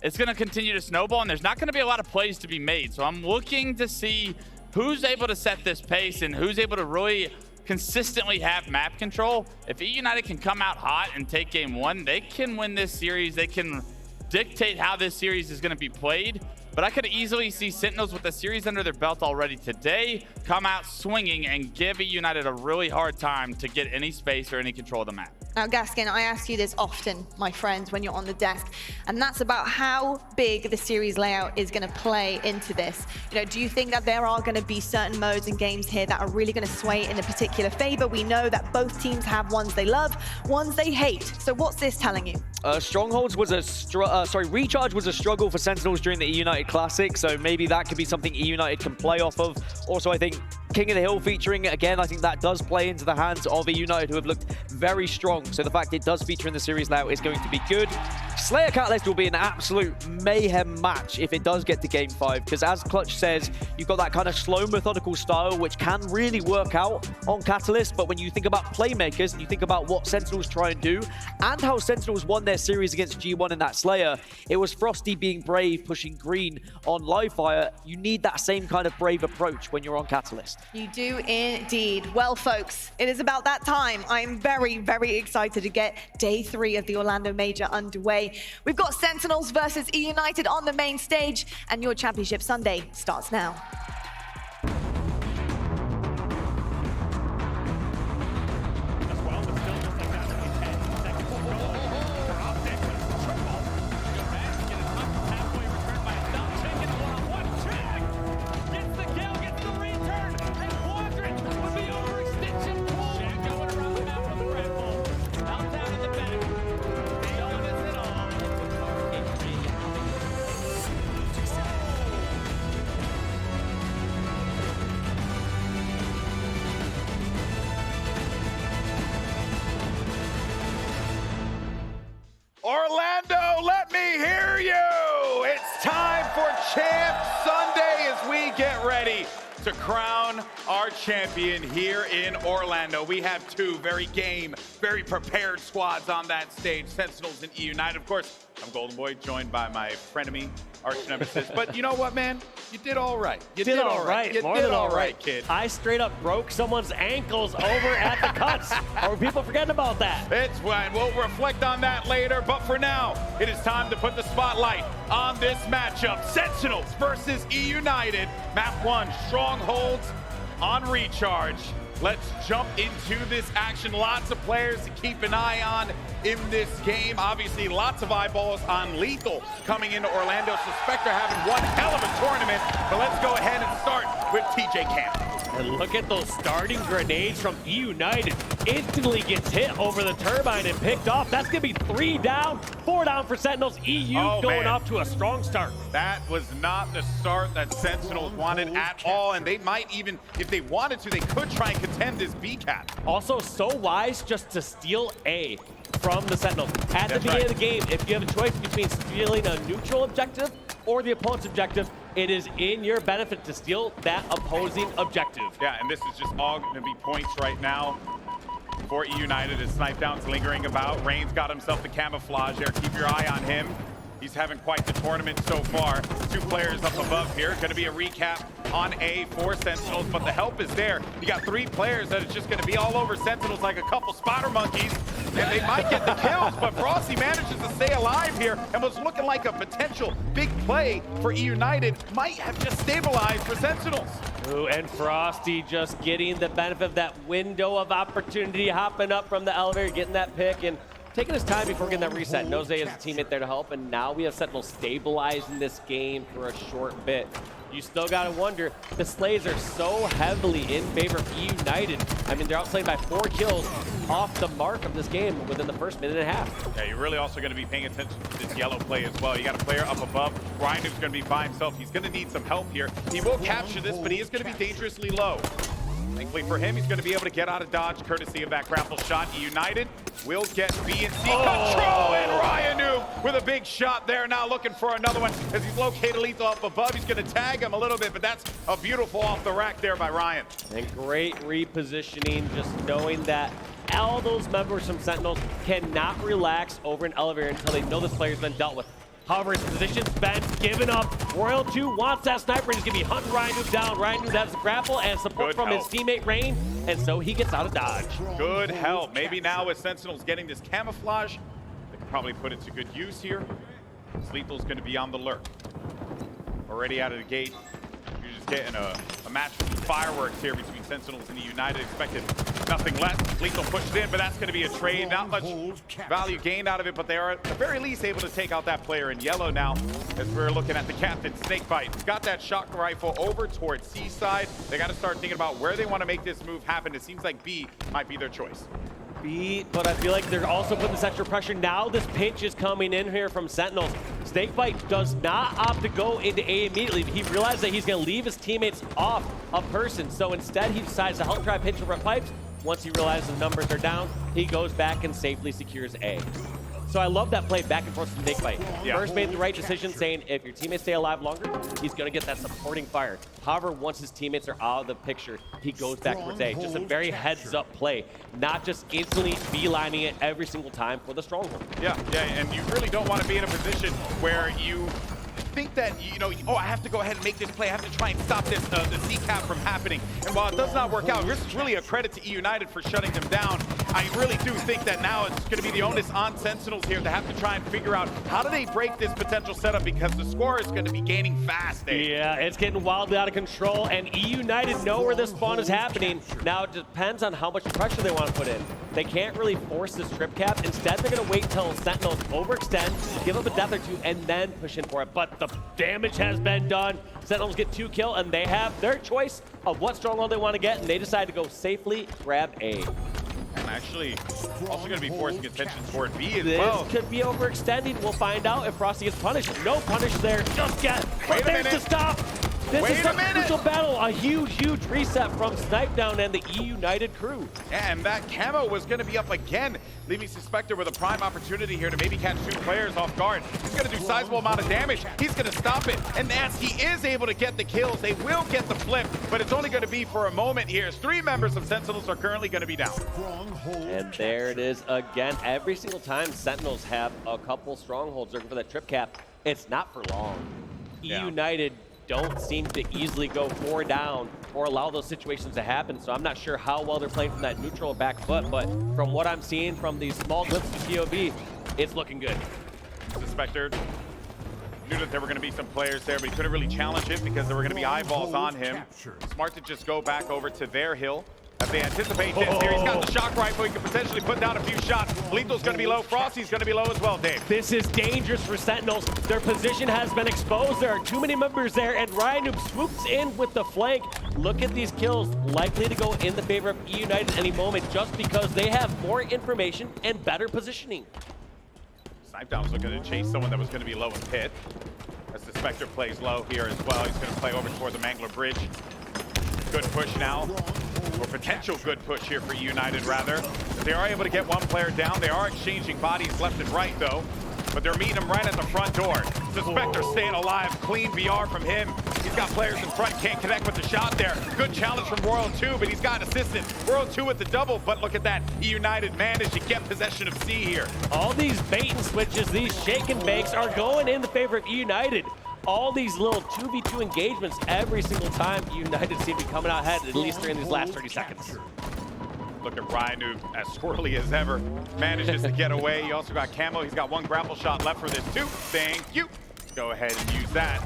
it's going to continue to snowball, and there's not going to be a lot of plays to be made. So I'm looking to see who's able to set this pace and who's able to really consistently have map control. If eUnited can come out hot and take game one, they can win this series. They can dictate how this series is going to be played. But I could easily see Sentinels with the series under their belt already today come out swinging and give eUnited a really hard time to get any space or any control of the map. Now, Gaskin, I ask you this often, my friends, when you're on the desk, and that's about how big the series layout is going to play into this. You know, do you think that there are going to be certain modes and games here that are really going to sway in a particular favor? We know that both teams have ones they love, ones they hate. So what's this telling you? Strongholds was a Recharge was a struggle for Sentinels during the eUnited Classic, so maybe that could be something eUnited can play off of. Also, I think King of the Hill featuring it again, I think that does play into the hands of eUnited, who have looked very strong. So the fact it does feature in the series now is going to be good. Slayer Catalyst will be an absolute mayhem match if it does get to game 5, because as Clutch says, you've got that kind of slow, methodical style, which can really work out on Catalyst. But when you think about playmakers and you think about what Sentinels try and do, and how Sentinels won their series against G1 in that Slayer, it was Frosty being brave, pushing green on Livefire. You need that same kind of brave approach when you're on Catalyst. You do indeed. Well, folks, it is about that time. I'm very, very excited to get day 3 of the Orlando Major underway. We've got Sentinels versus eUnited on the main stage, and your Championship Sunday starts now. Orlando, let me hear you! It's time for Champ Sunday as we get ready to crown our champion here in Orlando. We have two very game, very prepared squads on that stage, Sentinels and eUnited. Of course, I'm Golden Boy, joined by my frenemy, arch nemesis. But you know what, man? You did all right. You did all right. You did all right, kid. I straight up broke someone's ankles over at the cuts. Or people forgetting about that. It's fine. We'll reflect on that later. But for now, it is time to put the spotlight on this matchup. Sentinels versus eUnited. Map 1, Strongholds on Recharge. Let's jump into this action. Lots of players to keep an eye on in this game. Obviously, lots of eyeballs on Lethal coming into Orlando. So Spectre having one hell of a tournament. But let's go ahead and start with TJ Camp. And look at those starting grenades from eUnited. Instantly gets hit over the turbine and picked off. That's going to be 3 down, 4 down for Sentinels. Going off to a strong start. That was not the start that Sentinels wanted at all. And they might even, if they wanted to, they could try and contend this B-cap. Also, so wise just to steal A from the Sentinels. At the beginning of the game, if you have a choice between stealing a neutral objective or the opponent's objective, it is in your benefit to steal that opposing objective. Yeah, and this is just all going to be points right now for eUnited as Snipe Down's lingering about. Rain's got himself the camouflage there. Keep your eye on him. He's having quite the tournament so far. 2 players up above here. Going to be a recap on A for Sentinels, but the help is there. You got 3 players that is just going to be all over Sentinels like a couple spotter monkeys, and they might get the kills, but Frosty manages to stay alive here and was looking like a potential big play for eUnited. Might have just stabilized for Sentinels. Ooh, and Frosty just getting the benefit of that window of opportunity, hopping up from the elevator, getting that pick, and taking his time before getting that reset. Nose has a teammate there to help, and now we have Sentinels stabilizing this game for a short bit. You still gotta wonder, the slays are so heavily in favor of eUnited. I mean, they're outslayed by 4 kills off the mark of this game within the first minute and a half. Yeah, you're really also gonna be paying attention to this yellow play as well. You got a player up above. Ryan who's gonna be by himself. He's gonna need some help here. He will capture this, but he is gonna be dangerously low. Thankfully for him, he's going to be able to get out of dodge courtesy of that grapple shot. eUnited will get B and C control, and Ryan with a big shot there. Now looking for another one as he's located Lethal up above. He's going to tag him a little bit, but that's a beautiful off the rack there by Ryan. And great repositioning, just knowing that all those members from Sentinels cannot relax over an elevator until they know this player's been dealt with. However, his position's been given up. Royal 2 wants that sniper. He's going to be hunting Ryan down. Ryan has the grapple and support Good from help. his teammate Rain, and so he gets out of dodge. Good help. Maybe now with Sentinels getting this camouflage, they can probably put it to good use here. Lethal's going to be on the lurk. Already out of the gate. You're just getting a match with fireworks here between Sentinels and the United. Expected nothing less. Lethal pushed in, but that's going to be a trade. Not much value gained out of it, but they are at the very least able to take out that player in yellow now. As we're looking at the captain, Snakebite. Got that shock rifle over towards C-side. They got to start thinking about where they want to make this move happen. It seems like B might be their choice. But I feel like they're also putting this extra pressure. Now this pinch is coming in here from Sentinels. Snakebite does not opt to go into A immediately. He realized that he's going to leave his teammates off a person. So instead, he decides to help try pinch over pipes. Once he realizes the numbers are down, he goes back and safely secures A. So I love that play back and forth from Snakebite. Yeah. First made the right decision, saying if your teammates stay alive longer, he's going to get that supporting fire. However, once his teammates are out of the picture, he goes back towards A. Just a very heads-up play, not just instantly beelining it every single time for the stronghold. Yeah, and you really don't want to be in a position where you think that, you know, oh, I have to go ahead and make this play. I have to try and stop this, the C-cap from happening. And while it does not work out, this is really a credit to eUnited for shutting them down. I really do think that now it's going to be the onus on Sentinels here to have to try and figure out how do they break this potential setup, because the score is going to be gaining fast. Yeah, it's getting wildly out of control, and eUnited know where this spawn is happening. Now, it depends on how much pressure they want to put in. They can't really force this trip cap. Instead, they're going to wait till Sentinels overextend, give up a death or two, and then push in for it. But the damage has been done. Sentinels get 2 kills, and they have their choice of what stronghold they want to get, and they decide to go safely grab A. And actually, also going to be forcing attention toward B as This well. could be overextending. We'll find out if Frosty gets punished. No punish there just yet. Wait But a there's minute. the stop. This Wait is a such a minute. crucial battle. A huge reset from Snipedown and the eUnited crew. And that camo was going to be up again, leaving Suspector with a prime opportunity here to maybe catch 2 players off guard. He's going to do sizable amount of damage. He's going to stop it. And as he is able to get the kills, they will get the flip, but it's only going to be for a moment here, as 3 members of Sentinels are currently going to be down. And there it is again. Every single time Sentinels have a couple strongholds looking for that trip cap, it's not for long. Yeah. eUnited don't seem to easily go 4 down or allow those situations to happen, so I'm not sure how well they're playing from that neutral back foot, but from what I'm seeing from these small glimpses of POV, it's looking good. Suspector knew that there were going to be some players there, but he couldn't really challenge it because there were going to be eyeballs on him. Smart to just go back over to their hill. As they anticipate this here, he's got the shock rifle. He could potentially put down a few shots. Lethal's going to be low. Frosty's going to be low as well, Dave. This is dangerous for Sentinels. Their position has been exposed. There are too many members there, and Ryan Noob swoops in with the flank. Look at these kills, likely to go in the favor of eUnited at any moment, just because they have more information and better positioning. Snipedown was looking to chase someone that was going to be low in pit. As the Spectre plays low here as well. He's going to play over toward the Mangler Bridge. Good push now, or potential good push here for eUnited rather. They are able to get 1 player down. They are exchanging bodies left and right though, but they're meeting him right at the front door. Suspector staying alive, clean VR from him. He's got players in front, can't connect with the shot there. Good challenge from Royal 2, but he's got an assistant. Royal 2 with the double, but look at that. eUnited managed to get possession of C here. All these bait and switches, these shake and bakes are going in the favor of eUnited. All these little 2v2 engagements every single time eUnited seem to be coming out ahead, at least during these last 30 seconds. Look at Ryan, who, as squirrely as ever, manages to get away. He also got camo. He's got 1 grapple shot left for this too. Thank you. Go ahead and use that.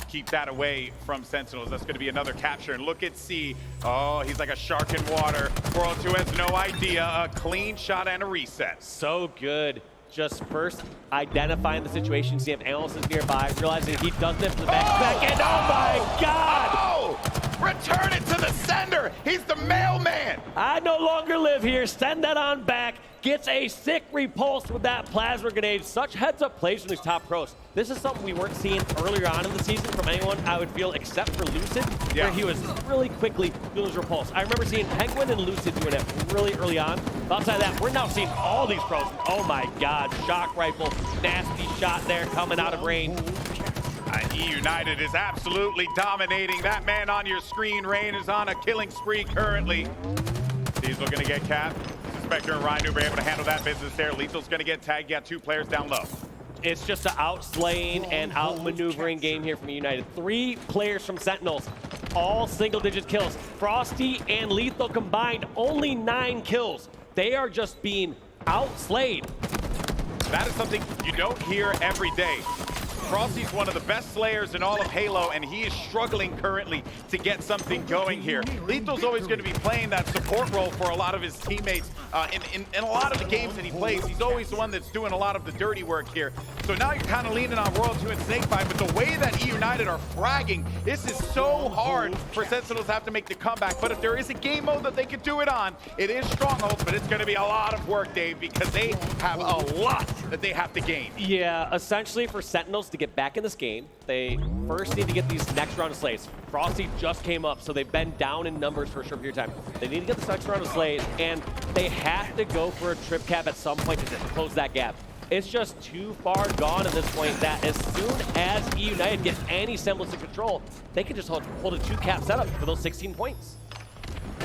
Keep that away from Sentinels. That's going to be another capture. And look at C. Oh, he's like a shark in water. World 2 has no idea. A clean shot and a reset. So good. Just first identifying the situation, see if Analyst is nearby, realizing he doesn't have the back, and oh my God! Oh! Return it to the sender! He's the mailman! I no longer live here. Send that on back. Gets a sick repulse with that plasma grenade. Such heads-up plays from these top pros. This is something we weren't seeing earlier on in the season from anyone, I would feel, except for Lucid, where he was really quickly doing his repulse. I remember seeing Penguin and Lucid doing it really early on. But outside of that, we're now seeing all these pros. Oh my God, shock rifle, nasty shot there coming out of range. eUnited is absolutely dominating. That man on your screen, Rain, is on a killing spree currently. He's looking to get capped. Suspector and Ryan are able to handle that business there. Lethal's going to get tagged. Got 2 players down low. It's just an outslaying and outmaneuvering game here from eUnited. 3 players from Sentinels, all single-digit kills. Frosty and Lethal combined, only 9 kills. They are just being outslayed. That is something you don't hear every day. Frosty's one of the best slayers in all of Halo, and he is struggling currently to get something going here. Lethal's always going to be playing that support role for a lot of his teammates. In a lot of the games that he plays, he's always the one that's doing a lot of the dirty work here. So now you're kind of leaning on World 2 and Snakebite, but the way that eUnited are fragging, this is so hard for Sentinels to have to make the comeback. But if there is a game mode that they could do it on, it is Strongholds, but it's going to be a lot of work, Dave, because they have a lot that they have to gain. Yeah, essentially for Sentinels to get back in this game, they first need to get these next round of slays. Frosty just came up, so they've been down in numbers for a short period of time. They need to get this next round of slays, and they have to go for a trip cap at some point to just close that gap. It's just too far gone at this point that as soon as eUnited gets any semblance of control, they can just hold a 2-cap setup for those 16 points.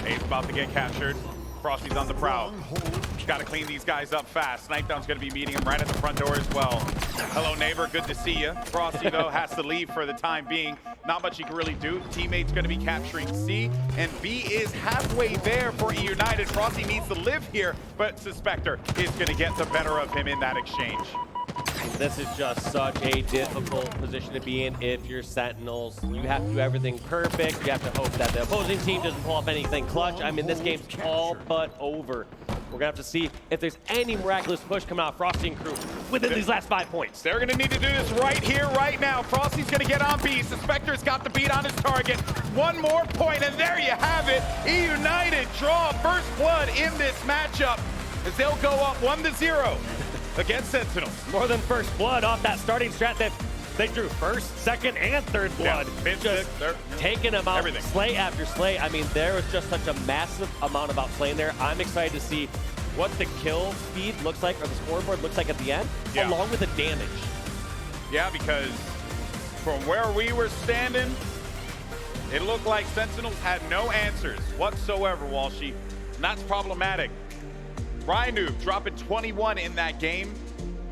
A's about to get captured. Frosty's on the prowl. Got to clean these guys up fast. Snipedown's going to be meeting him right at the front door as well. Hello, neighbor. Good to see you. Frosty, though, has to leave for the time being. Not much he can really do. Teammate's going to be capturing C, and B is halfway there for eUnited. Frosty needs to live here, but Suspector is going to get the better of him in that exchange. This is just such a difficult position to be in if you're Sentinels. You have to do everything perfect. You have to hope that the opposing team doesn't pull off anything clutch. I mean, this game's all but over. We're gonna have to see if there's any miraculous push coming out of Frosty and crew within these last 5 points. They're gonna need to do this right here, right now. Frosty's gonna get on B. Suspector's got the beat on his target. One more point, and there you have it. eUnited draw first blood in this matchup as they'll go up 1-0 against Sentinels. More than first blood off that starting strat that they drew first, second, and third blood. Yeah, just taking them out, everything. slay after slay. I mean, there was just such a massive amount of outslaying there. I'm excited to see what the kill speed looks like, or the scoreboard looks like at the end, along with the damage. Yeah, because from where we were standing, it looked like Sentinels had no answers whatsoever, Walshy. And that's problematic. Rhino dropping 21 in that game.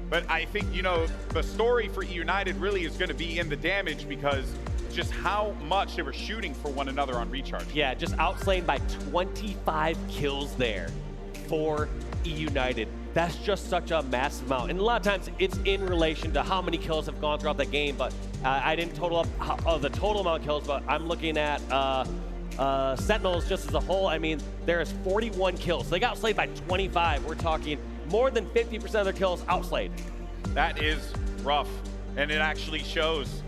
But I think, you know, the story for eUnited really is going to be in the damage because just how much they were shooting for one another on recharge. Yeah, just outslaying by 25 kills there for eUnited. That's just such a massive amount. And a lot of times it's in relation to how many kills have gone throughout that game. But I didn't total up the total amount of kills, but I'm looking at Sentinels just as a whole. I mean, there is 41 kills. They got slayed by 25. We're talking more than 50% of their kills outslayed. That is rough, and it actually shows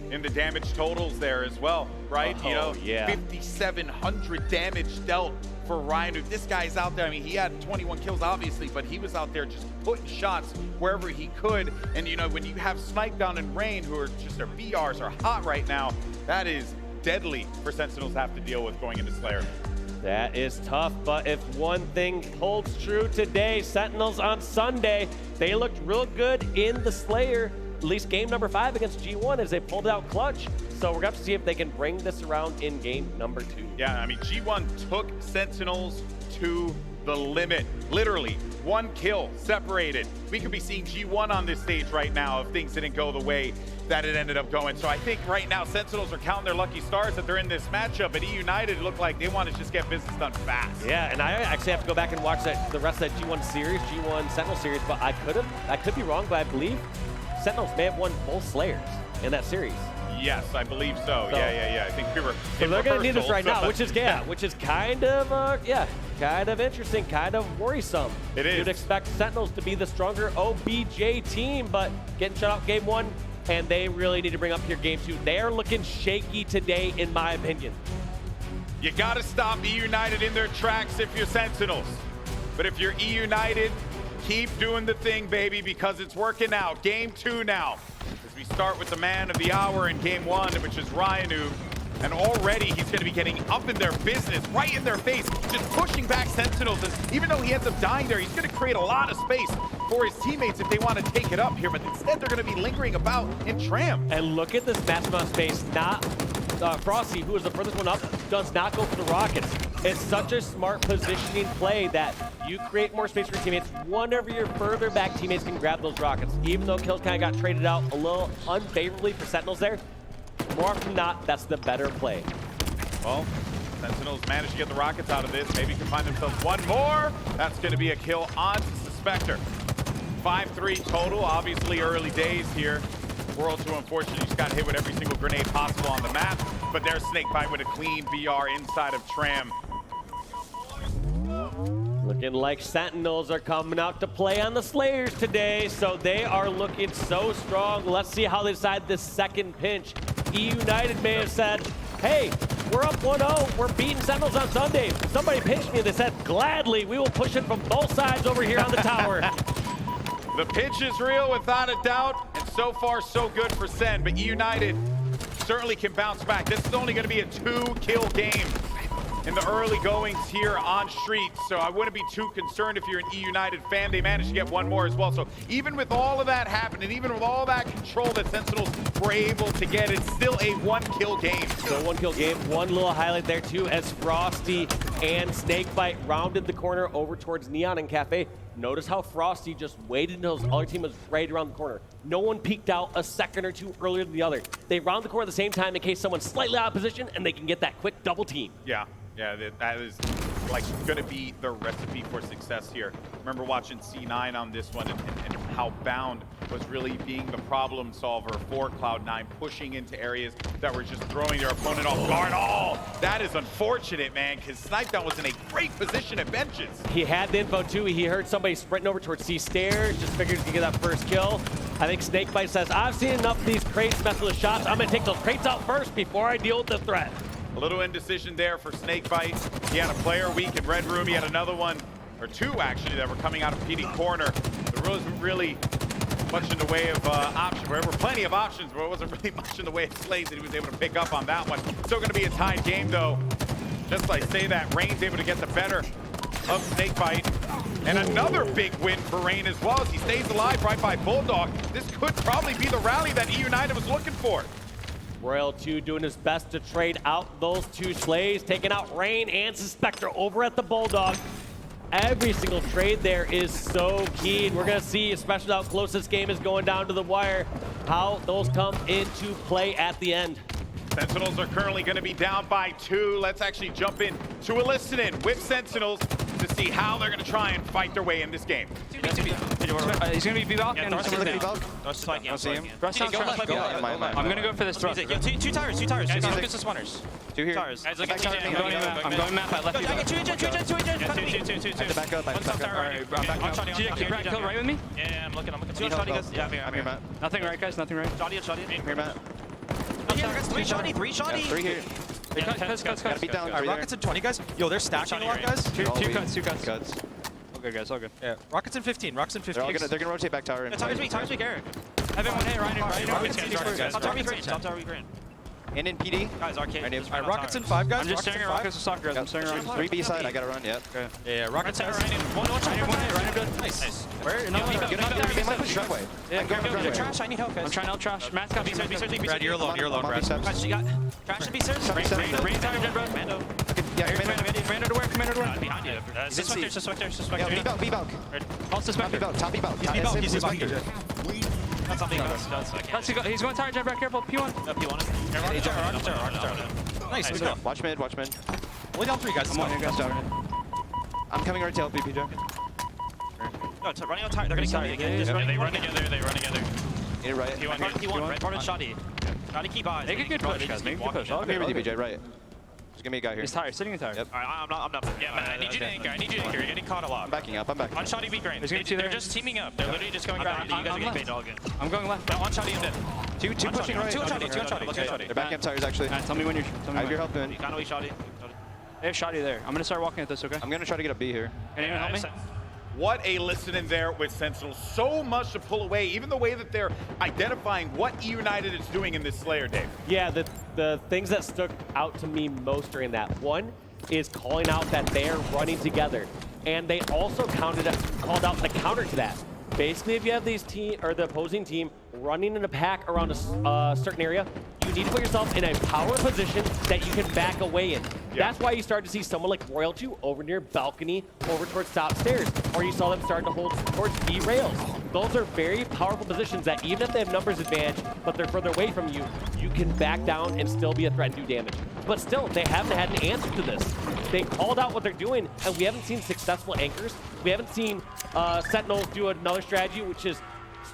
in the damage totals there as well, right? Oh, you know, yeah. 5,700 damage dealt for Rhino. This guy's out there. I mean, he had 21 kills, obviously, but he was out there just putting shots wherever he could. And, you know, when you have Snipedown and Rain, who are just, their BRs are hot right now, that is deadly for Sentinels to have to deal with going into Slayer. That is tough, but if one thing holds true today, Sentinels on Sunday, they looked real good in the Slayer, at least game number 5 against G1 as they pulled out clutch. So we're going to have to see if they can bring this around in game number 2. Yeah, I mean, G1 took Sentinels to the limit. Literally, 1 kill separated. We could be seeing G1 on this stage right now if things didn't go the way that it ended up going. So I think right now Sentinels are counting their lucky stars that they're in this matchup, but eUnited look like they want to just get business done fast. Yeah, and I actually have to go back and watch the rest of that G1 series, G1 Sentinel series, but I could be wrong, but I believe Sentinels may have won both Slayers in that series. Yes, I believe so. Yeah. I think we were. So they're going to need this right now, which is kind of kind of interesting, kind of worrisome. It is. You'd expect Sentinels to be the stronger OBJ team, but getting shut out game 1, and they really need to bring up here game 2. They are looking shaky today, in my opinion. You got to stop eUnited in their tracks if you're Sentinels. But if you're eUnited, keep doing the thing, baby, because it's working out. Game 2 now. As we start with the man of the hour in game 1, which is Rhino. And already he's going to be getting up in their business, right in their face, just pushing back Sentinels. And even though he ends up dying there, he's going to create a lot of space for his teammates if they want to take it up here. But instead, they're going to be lingering about in Tram. And look at this massive amount of space. Not Frosty, who is the furthest one up, does not go for the rockets. It's such a smart positioning play that you create more space for your teammates. Whenever your further back teammates can grab those rockets. Even though kills kind of got traded out a little unfavorably for Sentinels there, more often than not, that's the better play. Well, Sentinels managed to get the rockets out of this. Maybe can find themselves one more. That's going to be a kill on Suspector. 5-3 total, obviously early days here. World 2, unfortunately, just got hit with every single grenade possible on the map. But there's Snakebite with a clean BR inside of Tram. Looking like Sentinels are coming out to play on the Slayers today, so they are looking so strong. Let's see how they decide this second pinch. eUnited may have said, hey, we're up 1-0. We're beating Sentinels on Sunday. Somebody pinched me. They said, gladly, we will push it from both sides over here on the tower. The pitch is real without a doubt, and so far so good for Sen, but eUnited certainly can bounce back. This is only going to be a 2-kill game in the early goings here on Streets, so I wouldn't be too concerned if you're an eUnited fan. They managed to get one more as well, so even with all of that happening, even with all that control that Sentinels were able to get, it's still a 1-kill game. So 1-kill game. One little highlight there too, as Frosty and Snakebite rounded the corner over towards Neon and Cafe. Notice how Frosty just waited until his other team was right around the corner. No one peeked out a second or two earlier than the other. They round the corner at the same time in case someone's slightly out of position and they can get that quick double team. Yeah, that is like going to be the recipe for success here. Remember watching C9 on this one and how Bound was really being the problem solver for Cloud9, pushing into areas that were just throwing their opponent off guard. Oh, that is unfortunate, man, because Sniped was in a great position at benches. He had the info too. He heard somebody sprinting over towards C stairs, just figured he could get that first kill. I think Snakebite says, I've seen enough of these crates mess with the shots. I'm going to take those crates out first before I deal with the threat. A little indecision there for Snakebite. He had a player weak in Red Room. He had another one, or two actually, that were coming out of PD corner. There wasn't really much in the way of options. There were plenty of options, but it wasn't really much in the way of slays that he was able to pick up on that one. Still going to be a tied game, though. Just like say that, Rain's able to get the better of Snakebite. And another big win for Rain as well, as he stays alive right by Bulldog. This could probably be the rally that eUnited was looking for. Royal 2 doing his best to trade out those two slays, taking out Rain and Suspector over at the Bulldog. Every single trade there is so key. We're going to see, especially how close this game is going down to the wire, how those come into play at the end. Sentinels are currently going to be down by 2. Let's actually jump in to a listen-in with Sentinels to see how they're going to try and fight their way in this game. He's going to be B-Balk and someone look at B-Balk. I see him. I'm going to go for this thrust. Two tires. Focus the spawners. 2 here. I'm going map. I left you. I got 2 engine. I have to back up. Alright, TJ, keep kill right with me? Yeah, I'm looking. Yeah, I'm here, Matt. Nothing right, guys. Nothing right. Shoddy. I'm here, Matt. Yeah, I got 3 shoddy. 3 shoddy. 3 here. Cuts. Gotta beat down. Alright, Rockets in 20, guys. Yo, they're stacking a lot, guys. Two cuts. All good, guys. All good. Yeah. Rockets in 15. They're gonna rotate back tower. Tires me, Garrett. Evan 1A, Ryan. Top tower, we green. And in PD. Guys, arcade. Alright, Rockets in 5, guys. I'm just staring at Rockets with soccer, guys. I'm staring around. 3B side, I gotta run, yep. Okay. Yeah, Rockets in Ryan. One, good. Nice. Where? No, get up. Push that way. Yeah, go. Trash, I need help, guys. I'm trying to help Trash. Matt's got B-Surge. Brad, you're alone, Brad. Guys, you got Trash and B-Surge? Rain, Brad. Mando. Yeah, Commander to where? Behind you. Suspector. Yeah, B-Balk. All Suspector. Top B-Balk. He's Suspector. That's something else. He's going tire jet back, careful. P1. P1. Nice, let's go. Watch mid. Only down 3 guys. I'm on here, guys. I'm coming right to help you, PJ. No, running on tire. They're gonna kill me again. They run together. Get it right. P1. Red part of Shoddy. Gotta keep eyes. Make a good push, guys. Make a good push. I'm here with you, BJ, right. There's gonna be a guy here. He's tired, sitting in tire. Yep. Alright, I'm not. Yeah, man, I need you to anchor. You're getting caught a lot. I'm backing up. On Shoddy, beat Grain. They're just teaming up. They're literally just going around. You guys are getting baited all again. I'm going left. On Shoddy, I'm dead. Two pushing right. Two on Shoddy. They're backing up tires, actually. Tell me when you're. I have your help, man. You can't wait Shoddy. They have Shoddy there. I'm gonna start walking at this, okay? I'm gonna try to get a B here. Can anyone help me? What a listen in there with Sentinels. So much to pull away, even the way that they're identifying what eUnited is doing in this Slayer, Dave. Yeah, the things that stuck out to me most during that one is calling out that they're running together. And they also called out the counter to that. basically, if you have these the opposing team running in a pack around a certain area, you need to put yourself in a power position that you can back away in. Yeah. That's why you start to see someone like Royalty over near balcony, over towards top stairs, or you saw them starting to hold towards B rails. Those are very powerful positions that even if they have numbers advantage, but they're further away from you, you can back down and still be a threat and do damage. But still, they haven't had an answer to this. They called out what they're doing, and we haven't seen successful anchors. We haven't seen Sentinels do another strategy, which is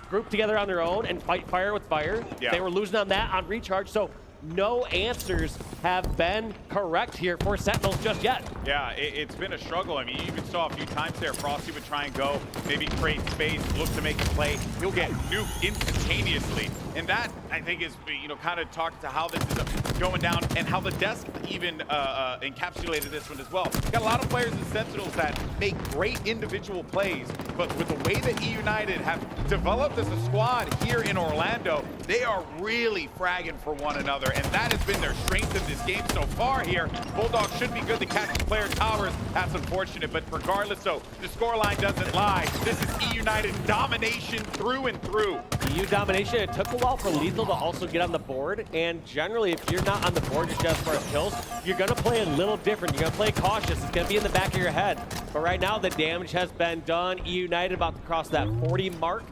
group together on their own and fight fire with fire. Yeah. They were losing on that on recharge, so no answers have been correct here for Sentinels just yet. Yeah, it's been a struggle. I mean, you even saw a few times there, Frosty would try and go, maybe create space, look to make a play. He'll get nuked instantaneously. And that, I think, is, you know, kind of talk to how this is going down and how the desk even encapsulated this one as well. Got a lot of players in Sentinels that make great individual plays, but with the way that eUnited have developed as a squad here in Orlando, they are really fragging for one another, and that has been their strength in this game so far here. Bulldogs should be good to catch the player towers. That's unfortunate, but regardless, though, the scoreline doesn't lie. This is eUnited domination through and through. EU domination. It took a while for Lethal to also get on the board, and generally, if you're not on the board just as far as kills, you're going to play a little different. You're going to play cautious. It's going to be in the back of your head. But right now, the damage has been done. eUnited about to cross that 40 mark.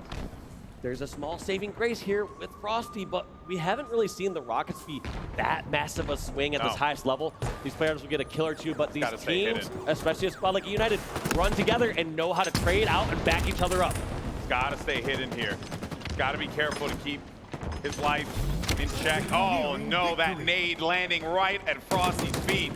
There's a small saving grace here with Frosty, but we haven't really seen the Rockets be that massive a swing at this highest level. These players will get a kill or two, but these teams, especially a squad like eUnited, run together and know how to trade out and back each other up. He's got to stay hidden here. He's got to be careful to keep his life in check. Oh no, that nade landing right at Frosty's feet.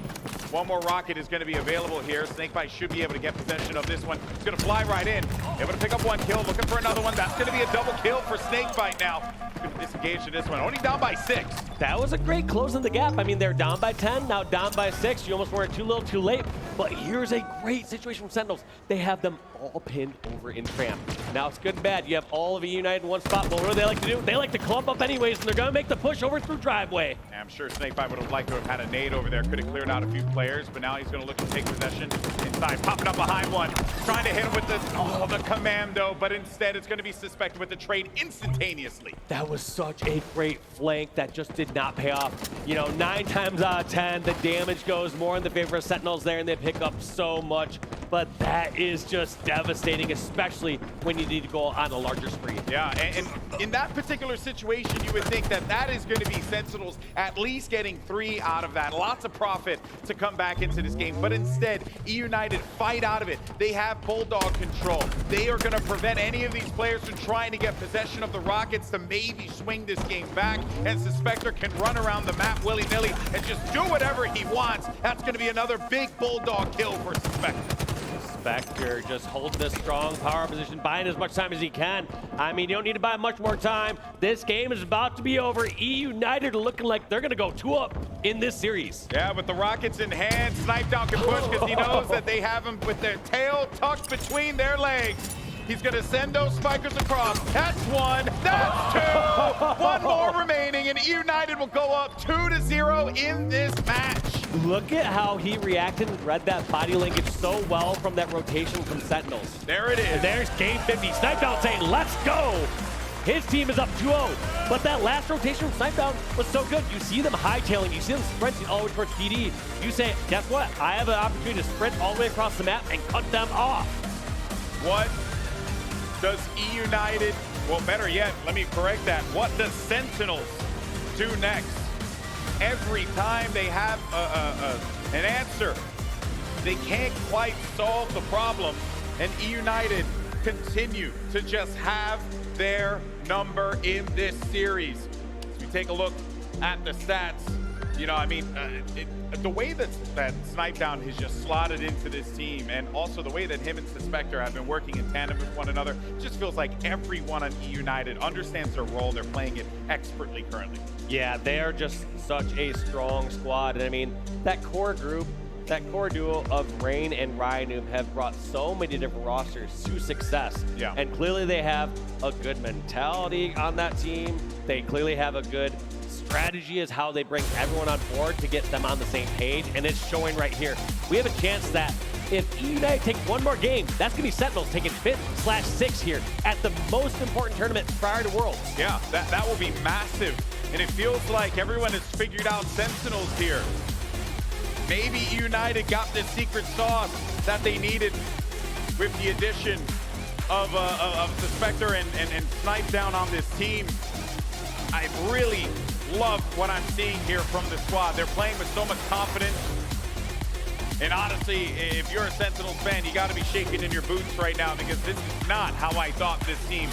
One more rocket is going to be available here. Snakebite should be able to get possession of this one. He's going to fly right in. Able to pick up one kill, looking for another one. That's going to be a double kill for Snakebite now. He's going to disengage to this one. Only down by 6. That was a great close in the gap. I mean, they're down by 10, now down by 6. You almost were too little too late. But here's a great situation from Sentinels. They have them all pinned over in Tram. Now it's good and bad. You have all of eUnited in one spot. But what do they like to do? They like to clump up anyways, and they're going to make the push over through driveway. Yeah, I'm sure Snakebite would have liked to have had a nade over there. Could have cleared out a few players, but now he's going to look to take possession inside. Popping up behind one. Trying to hit him with the commando, but instead it's going to be suspected with the trade instantaneously. That was such a great flank that just did not pay off. You know, 9 times out of 10, the damage goes more in the favor of Sentinels there, and they pick up so much. But that is just devastating, especially when you need to go on a larger spree. Yeah, and in that particular situation, you would think that that is going to be Sentinels at least getting 3 out of that. Lots of profit to come back into this game, but instead, eUnited fight out of it. They have Bulldog control. They are going to prevent any of these players from trying to get possession of the Rockets to maybe swing this game back, and Suspector can run around the map willy-nilly and just do whatever he wants. That's going to be another big Bulldog kill for Suspector. Spectre just holding this strong power position, buying as much time as he can. I mean, you don't need to buy much more time. This game is about to be over. eUnited looking like they're going to go 2-up in this series. Yeah, with the Rockets in hand, Sniped can push because he knows that they have him with their tail tucked between their legs. He's going to send those spikers across. That's 1. That's 2. 1 more remaining, and eUnited will go up 2-0 in this match. Look at how he reacted and read that body language so well from that rotation from Sentinels. There it is. And there's game 50. Sniped saying, let's go. His team is up 2-0. But that last rotation from Sniped was so good. You see them hightailing. You see them sprinting all the way towards DD. You say, guess what? I have an opportunity to sprint all the way across the map and cut them off. What does eUnited, well, better yet, let me correct that. What does Sentinels do next? Every time they have an answer, they can't quite solve the problem, and eUnited continue to just have their number in this series. As we take a look at the stats, you know, I mean, the way that Snipedown has just slotted into this team, and also the way that him and Suspector have been working in tandem with one another, just feels like everyone on eUnited understands their role. They're playing it expertly currently. Yeah, they're just such a strong squad. And I mean, that core group, that core duo of Rain and Ryanoob have brought so many different rosters to success. Yeah. And clearly they have a good mentality on that team. They clearly have a good strategy is how they bring everyone on board to get them on the same page, and it's showing right here. We have a chance that If eUnited take one more game, that's going to be Sentinels taking 5th/6th here at the most important tournament prior to Worlds. Yeah, that will be massive. And it feels like everyone has figured out Sentinels here. Maybe eUnited got this secret sauce that they needed with the addition of the Spectre and Snipe down on this team. I really love what I'm seeing here from the squad. They're playing with so much confidence. And honestly, if you're a Sentinels fan, you got to be shaking in your boots right now because this is not how I thought this team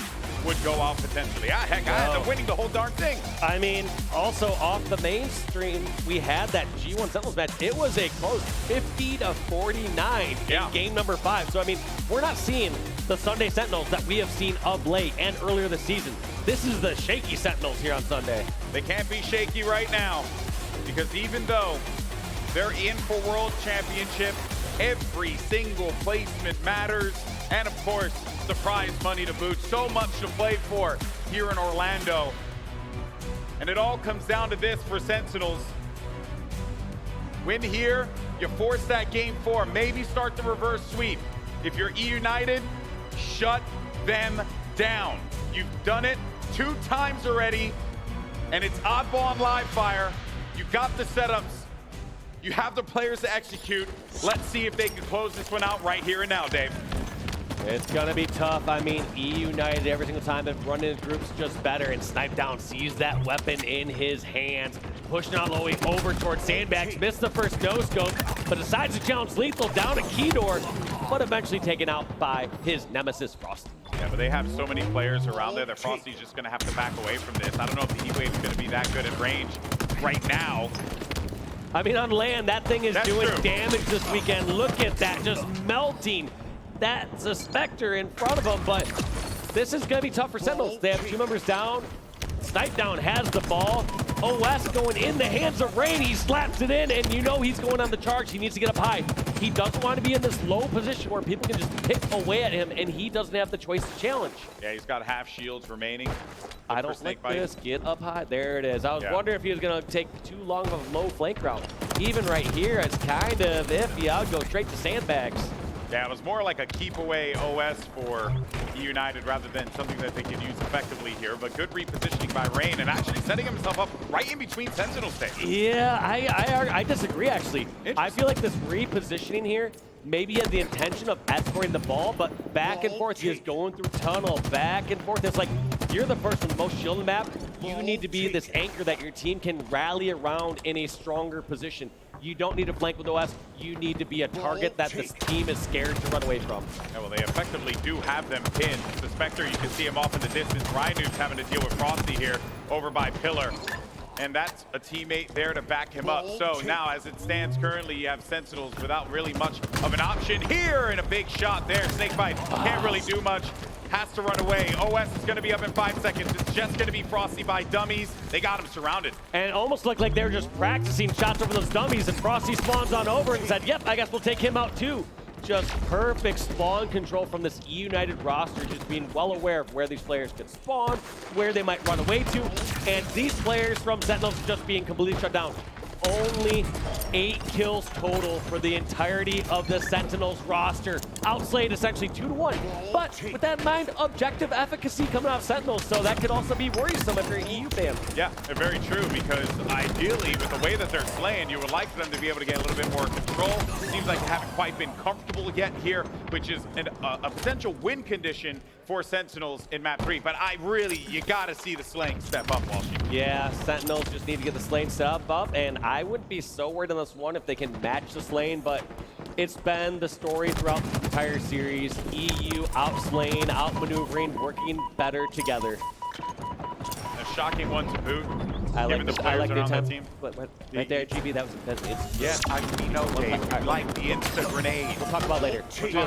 would go out potentially. Heck, I had them winning the whole darn thing. I mean, also off the mainstream, we had that G1 Sentinels match. It was a close 50-49 in game number 5. So, I mean, we're not seeing the Sunday Sentinels that we have seen of late and earlier this season. This is the shaky Sentinels here on Sunday. They can't be shaky right now because even though they're in for World Championship, every single placement matters. And of course, the prize money to boot. So much to play for here in Orlando. And it all comes down to this for Sentinels. Win here, you force that game 4. Maybe start the reverse sweep. If you're eUnited, shut them down. You've done it 2 times already, and it's oddball and live fire. You got the setups. You have the players to execute. Let's see if they can close this one out right here and now, Dave. It's gonna be tough. I mean, eUnited every single time they've run into groups just better, and Snipe Down sees that weapon in his hands, pushing all the way over towards Sandbags, missed the first no-scope, but decides to challenge Lethal down a key door, but eventually taken out by his nemesis, Frosty. Yeah, but they have so many players around there that Frosty's just gonna have to back away from this. I don't know if the Heatwave's gonna be that good at range right now. I mean, on land, that thing is doing damage this weekend. Look at that, just melting. That's a Spectre in front of them, but this is going to be tough for Sentinels. They have 2 members down. Snipe Down has the ball. OS going in the hands of Rain. He slaps it in, and you know he's going on the charge. He needs to get up high. He doesn't want to be in this low position where people can just pick away at him, and he doesn't have the choice to challenge. Yeah, he's got half shields remaining. I don't like this. Get up high. There it is. I was wondering if he was going to take too long of a low flank route. Even right here, it's kind of iffy. I would go straight to Sandbags. Yeah, it was more like a keep away OS for eUnited rather than something that they could use effectively here. But good repositioning by Rain and actually setting himself up right in between Sentinels there. Yeah, I disagree actually. I feel like this repositioning here maybe had the intention of escorting the ball, but back and forth, he is going through tunnel, back and forth. It's like, you're the person with the most shield in the map. You need to be this anchor that your team can rally around in a stronger position. You don't need to flank with OS. You need to be a target that this team is scared to run away from. Yeah, well, they effectively do have them pinned. The Spectre, you can see him off in the distance. Rhinu's having to deal with Frosty here over by Pillar. And that's a teammate there to back him up. So now, as it stands currently, you have Sentinels without really much of an option here, and a big shot there. Snakebite can't really do much. Has to run away. OS is going to be up in 5 seconds. It's just going to be Frosty by dummies. They got him surrounded. And it almost looked like they were just practicing shots over those dummies, and Frosty spawns on over and said, yep, I guess we'll take him out too. Just perfect spawn control from this eUnited roster, just being well aware of where these players could spawn, where they might run away to, and these players from Sentinels just being completely shut down. Only 8 kills total for the entirety of the Sentinels roster. Outslayed essentially 2-1. But with that in mind, objective efficacy coming out of Sentinels, so that could also be worrisome if you're an EU fan. Yeah, very true, because ideally, with the way that they're slaying, you would like for them to be able to get a little bit more control. Seems like they haven't quite been comfortable yet here, which is a potential win condition for Sentinels in map 3. But you gotta see the slaying step up, Walshy. Yeah, Sentinels just need to get the slaying step up, and I wouldn't be so worried on this one if they can match the slaying, but it's been the story throughout the entire series. EU out-slaying, out-maneuvering, working better together. A shocking one to boot. I like the attempt. Team. Right there, GB, that was Yes, we know, Dave. I like the insta-grenade. We'll talk about later.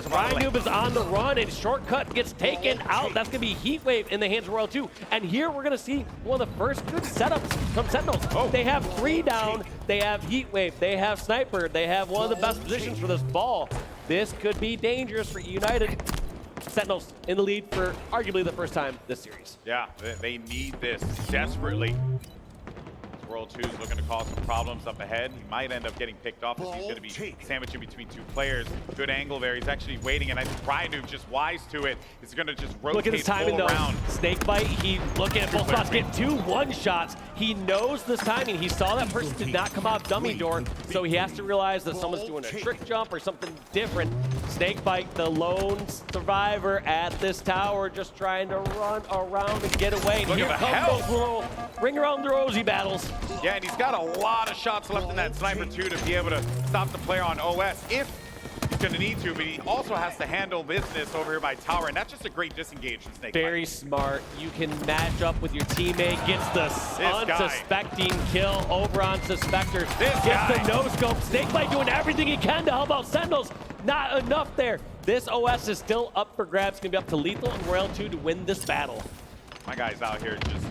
Rhino is on the run, and Shortcut gets taken out. That's going to be Heatwave in the hands of Royal 2. And here we're going to see one of the first good setups from Sentinels. They have 3 down. They have Heatwave. They have Sniper. They have one of the best positions for this ball. This could be dangerous for eUnited. Sentinels in the lead for arguably the first time this series. Yeah, they need this desperately. Royal 2 is looking to cause some problems up ahead. He might end up getting picked off as he's going to be sandwiching between two players. Good angle there. He's actually waiting, and I think Rhino just wise to it. He's going to just rotate Look at his timing though. around. Snakebite, he looking at both spots, get 2 one-shots. He knows this timing. He saw that person did not come out dummy door, so he has to realize that someone's doing a trick jump or something different. Snakebite, the lone survivor at this tower, just trying to run around and get away. And here come those little ring around the rosy battles. Yeah, and he's got a lot of shots left in that sniper too to be able to stop the player on OS if he's going to need to, but he also has to handle business over here by tower, and that's just a great disengage from Snakebite. Very smart. You can match up with your teammate, gets the unsuspecting kill over on Suspector, gets the no-scope. Snakebite doing everything he can to help out Sentinels. Not enough there. This OS is still up for grabs. It's going to be up to Lethal and Royal 2 to win this battle. My guy's out here just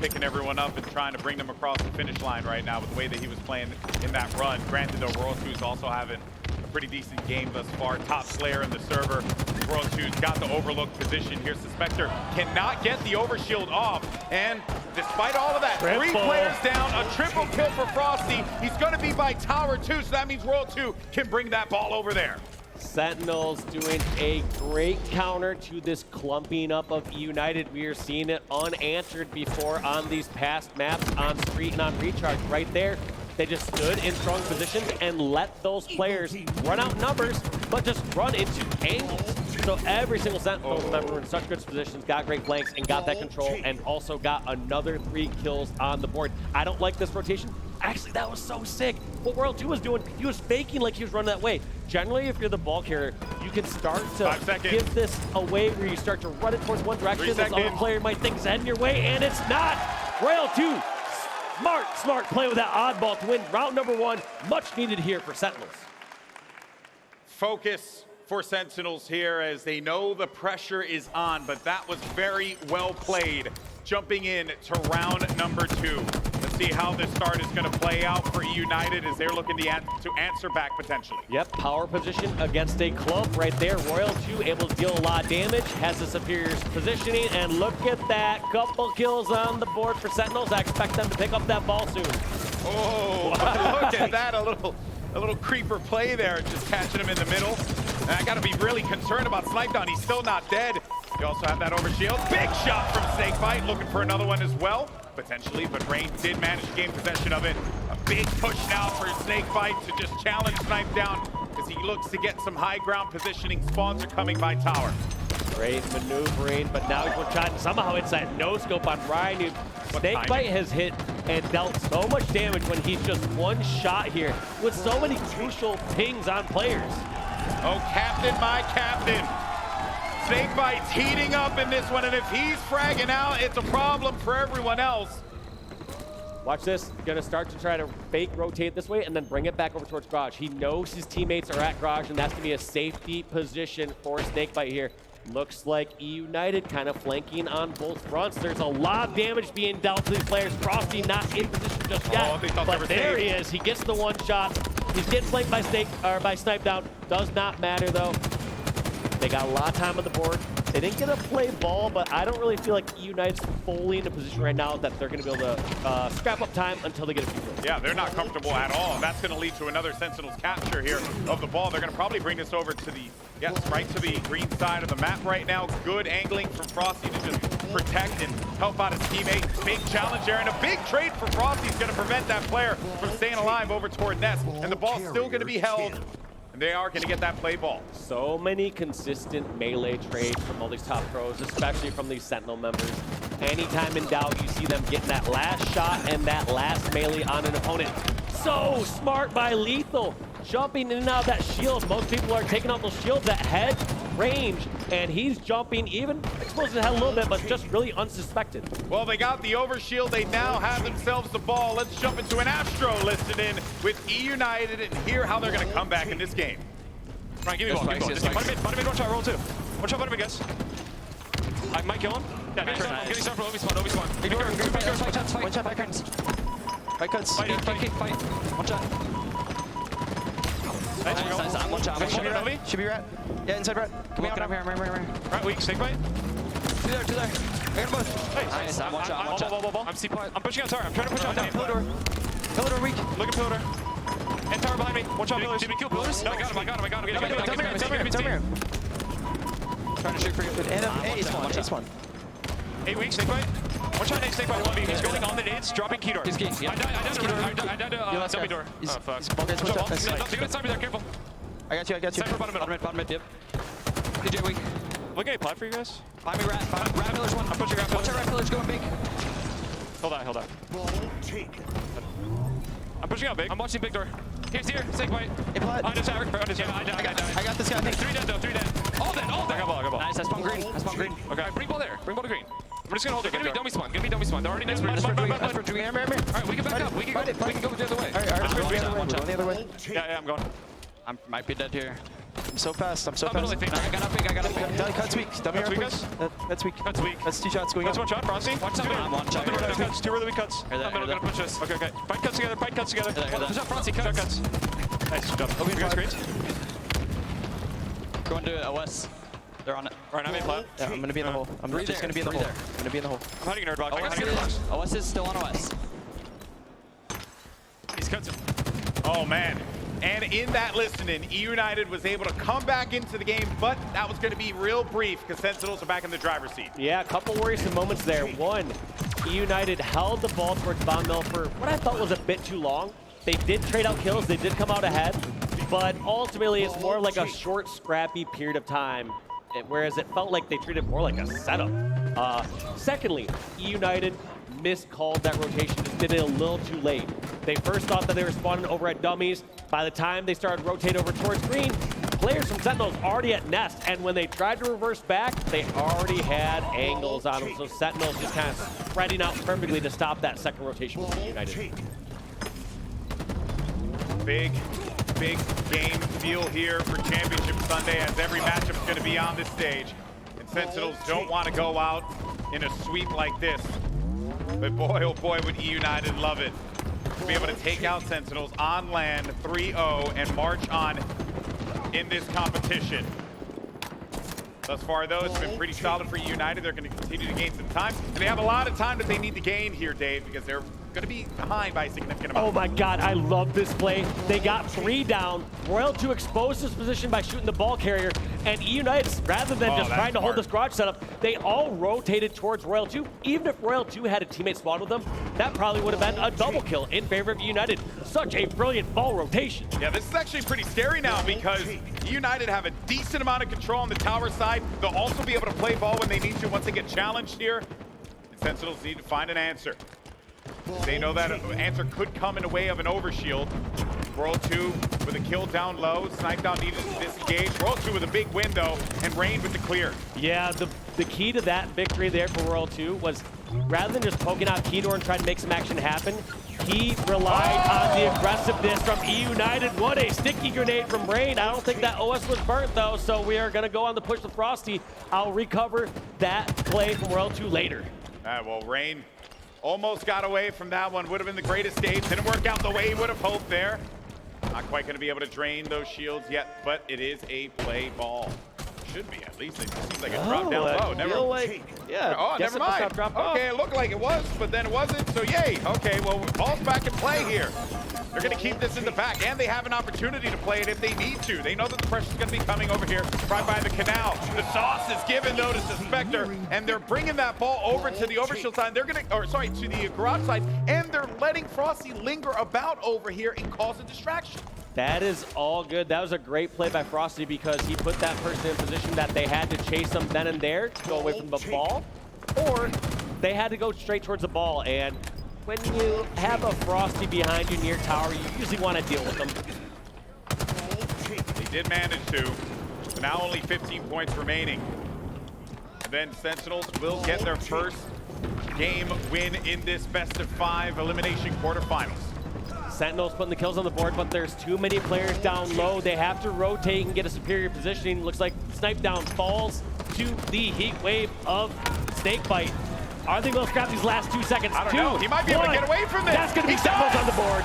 picking everyone up and trying to bring them across the finish line right now with the way that he was playing in that run. Granted, though, Royal 2 is also having a pretty decent game thus far. Top slayer in the server. Royal 2's got the overlook position here. Suspector cannot get the overshield off, and despite all of that, 3 players down, a triple kill for Frosty. He's going to be by tower 2, so that means Royal 2 can bring that ball over there. Sentinels doing a great counter to this clumping up of eUnited. We are seeing it unanswered before on these past maps on Street and on Recharge. Right there, they just stood in strong positions and let those players run out numbers, but just run into angles. So every single Sentinel member in such good positions, got great flanks and got that control, and also got another 3 kills on the board. I don't like this rotation. Actually, that was so sick. What Royal 2 was doing, he was faking like he was running that way. Generally, if you're the ball carrier, you can start to give this away where you start to run it towards one direction. This other player might think it's heading your way, and it's not. Royal 2, smart play with that oddball to win round number 1. Much needed here for Sentinels. Focus for Sentinels here as they know the pressure is on, but that was very well played. Jumping in to round number 2. Let's see how this start is going to play out for eUnited as they're looking to answer back potentially. Yep, power position against a clump right there. Royal 2 able to deal a lot of damage, has the superior positioning, and look at that. Couple kills on the board for Sentinels. I expect them to pick up that ball soon. Oh, look at that, a little creeper play there, just catching him in the middle. And I gotta be really concerned about Snipedown. He's still not dead. You also have that overshield. Big shot from Snakebite, looking for another one as well, potentially, but Rain did manage to gain possession of it. A big push now for Snakebite to just challenge Snipedown as he looks to get some high ground positioning. Spawns are coming by tower. Great maneuvering, but now he's one shot. Somehow it's that no-scope on Ryan. Snakebite has hit and dealt so much damage when he's just one shot here with so many crucial pings on players. Oh, Captain, my Captain. Snakebite's heating up in this one, and if he's fragging out, it's a problem for everyone else. Watch this. Gonna start to try to fake rotate this way and then bring it back over towards Garage. He knows his teammates are at Garage, and that's gonna be a safety position for Snakebite here. Looks like eUnited kind of flanking on both fronts. There's a lot of damage being dealt to these players. Frosty not in position just yet, but there he is. He gets the one shot. He's getting flanked by Snipedown. Does not matter though. They got a lot of time on the board. They didn't get a play ball, but I don't really feel like eUnited's fully in a position right now that they're going to be able to scrap up time until they get a few kills. Yeah, they're not comfortable at all. And that's going to lead to another Sentinels capture here of the ball. They're going to probably bring this over to the, right to the green side of the map right now. Good angling from Frosty to just protect and help out his teammate. Big challenge there, and a big trade for Frosty is going to prevent that player from staying alive over toward Nest. And the ball's still going to be held. And they are going to get that play ball. So many consistent melee trades from all these top pros, especially from these Sentinel members. Anytime in doubt, you see them getting that last shot and that last melee on an opponent. So smart by Lethal, jumping in and out of that shield. Most people are taking out those shields at head range, and he's jumping, even exposing his head a little bit, but just really unsuspected. Well, they got the overshield. They now have themselves the ball. Let's jump into an Astro listed in with eUnited and hear how they're going to come back in this game. Right, give me one. Bottom mid, watch out, roll 2. Watch out, bottom mid, guys. I might kill him. Yeah, getting stuff from Obi spawn. Watch out, back curtains. Right cuts. Fight. Watch out. Nice. Watch out. Should be rat. Yeah, inside rat. Come on, I'm here. Right, weak, Snakebite. Two there. I got both. Hey, Nice. One shot. I'm C-point. I'm pushing out tower. I'm trying to push out down. Pillar door. Pillar door weak. Look at pillar door. And tower behind me. One shot pillars. Did we kill pillars? No, I got him. Come here. Trying to shoot for you. And ace one. Ace one. 8 weeks, snake bite. One shot, snake bite, 1B. He's going on the nades, dropping key door. He's key, yeah. I died to W door. Oh, fuck. He's bugged. Watch out. Nice. You're gonna stop me there, careful. I got you. Cypher bottom mid. Yep. DJ weak. Look at a plot for you guys. Buy me rat. Rat pillars one. I'm pushing rat Watch pillars. out, rat pillars going big. Hold on. I'm pushing out big. I'm watching big door. Here's here, snake bite. Hey, plot. On his tower. I died. I got this guy. 3 dead though, 3 dead. All dead. I got ball. Nice. That's bomb green. Okay, bring ball there. Bring ball to green. I'm just gonna hold it. Gonna be dummy spawn. They're already next. Just for doing. Alright, we can back up. We can go the other way. Alright. We're going the other way. Yeah, I'm going. I might be dead here. I'm so fast. I got up big. Cut's weak. Dummy That's right, weak, please. guys? That's weak. That's weak. That's 2 shots going That's up. 1 shot, Frosty. Watch out. One shot. Cuts. 2 really weak cuts. Hear that, I'm gonna push this. Okay. Fight cuts together. Hear that. Push out Frosty. Cuts. Nice job. Open You guys fire. great? Going to OS. They're on it. Right, I'm in plat. Yeah, I'm gonna be in the hole. I'm just gonna be in the hole. I'm gonna be in the hole. I'm hiding nerd box. OS is still on OS. He's cuts. Oh, man. And in that listening, eUnited was able to come back into the game, but that was going to be real brief because Sentinels are back in the driver's seat. Yeah, a couple worrisome moments there. One, eUnited held the ball towards Bomb Mill for what I thought was a bit too long. They did trade out kills, they did come out ahead, but ultimately it's more like a short, scrappy period of time, whereas it felt like they treated more like a setup. Secondly, eUnited miscalled that rotation, just did it a little too late. They first thought that they were spawning over at dummies. By the time they started rotating over towards green, players from Sentinels already at nest, and when they tried to reverse back, they already had angles on them. So Sentinels just kind of spreading out perfectly to stop that second rotation from eUnited. Big game feel here for Championship Sunday as every matchup's going to be on this stage. And Sentinels don't want to go out in a sweep like this. But boy, oh boy, would eUnited love it. To be able to take out Sentinels on land 3-0 and march on in this competition. Thus far, though, it's been pretty solid for eUnited. They're going to continue to gain some time. And they have a lot of time that they need to gain here, Dave, because they're going to be behind by a significant amount. Oh my God, I love this play. They got 3 down. Royal 2 exposed his position by shooting the ball carrier, and eUnited, rather than just trying to hold this garage setup, they all rotated towards Royal 2. Even if Royal 2 had a teammate spawn with them, that probably would have been a double kill in favor of eUnited. Such a brilliant ball rotation. Yeah, this is actually pretty scary now because eUnited have a decent amount of control on the tower side. They'll also be able to play ball when they need to once they get challenged here. And Sentinels need to find an answer. They know that an answer could come in the way of an overshield. Royal 2 with a kill down low. Snipe down needed to disengage. Royal 2 with a big window and Rain with the clear. Yeah, the key to that victory there for Royal 2 was rather than just poking out Keydor and trying to make some action happen, he relied on the aggressiveness from eUnited. What a sticky grenade from Rain. I don't think that OS was burnt though, so we are gonna go on the push with Frosty. I'll recover that play from Royal 2 later. Well, Rain almost got away from that one. Would have been the greatest stage. Didn't work out the way he would have hoped there. Not quite going to be able to drain those shields yet, but it is a play ball. Should be, at least. It seems like it dropped down low. Never mind. Okay, it looked like it was, but then it wasn't, so yay. Okay, well, ball's back in play here. They're going to keep this in the back, and they have an opportunity to play it if they need to. They know that the pressure's going to be coming over here right by the canal. The sauce is given, though, to Spectre, and they're bringing that ball over to the overshield side. They're going to, or sorry, to the garage side, and they're letting Frosty linger about over here and cause a distraction. That is all good. That was a great play by Frosty because he put that person in position that they had to chase them then and there to go away from the ball, or they had to go straight towards the ball. And when you have a Frosty behind you near tower, you usually want to deal with them. They did manage to. So now only 15 points remaining. And then Sentinels will get their first game win in this best-of-5 elimination quarterfinals. Sentinels putting the kills on the board, but there's too many players down low. They have to rotate and get a superior positioning. Looks like Snipe Down falls to the heat wave of Snakebite. Are they going to scrap these last 2 seconds? I don't know. He might be able to get away from this. That's going to be Sentinels on the board.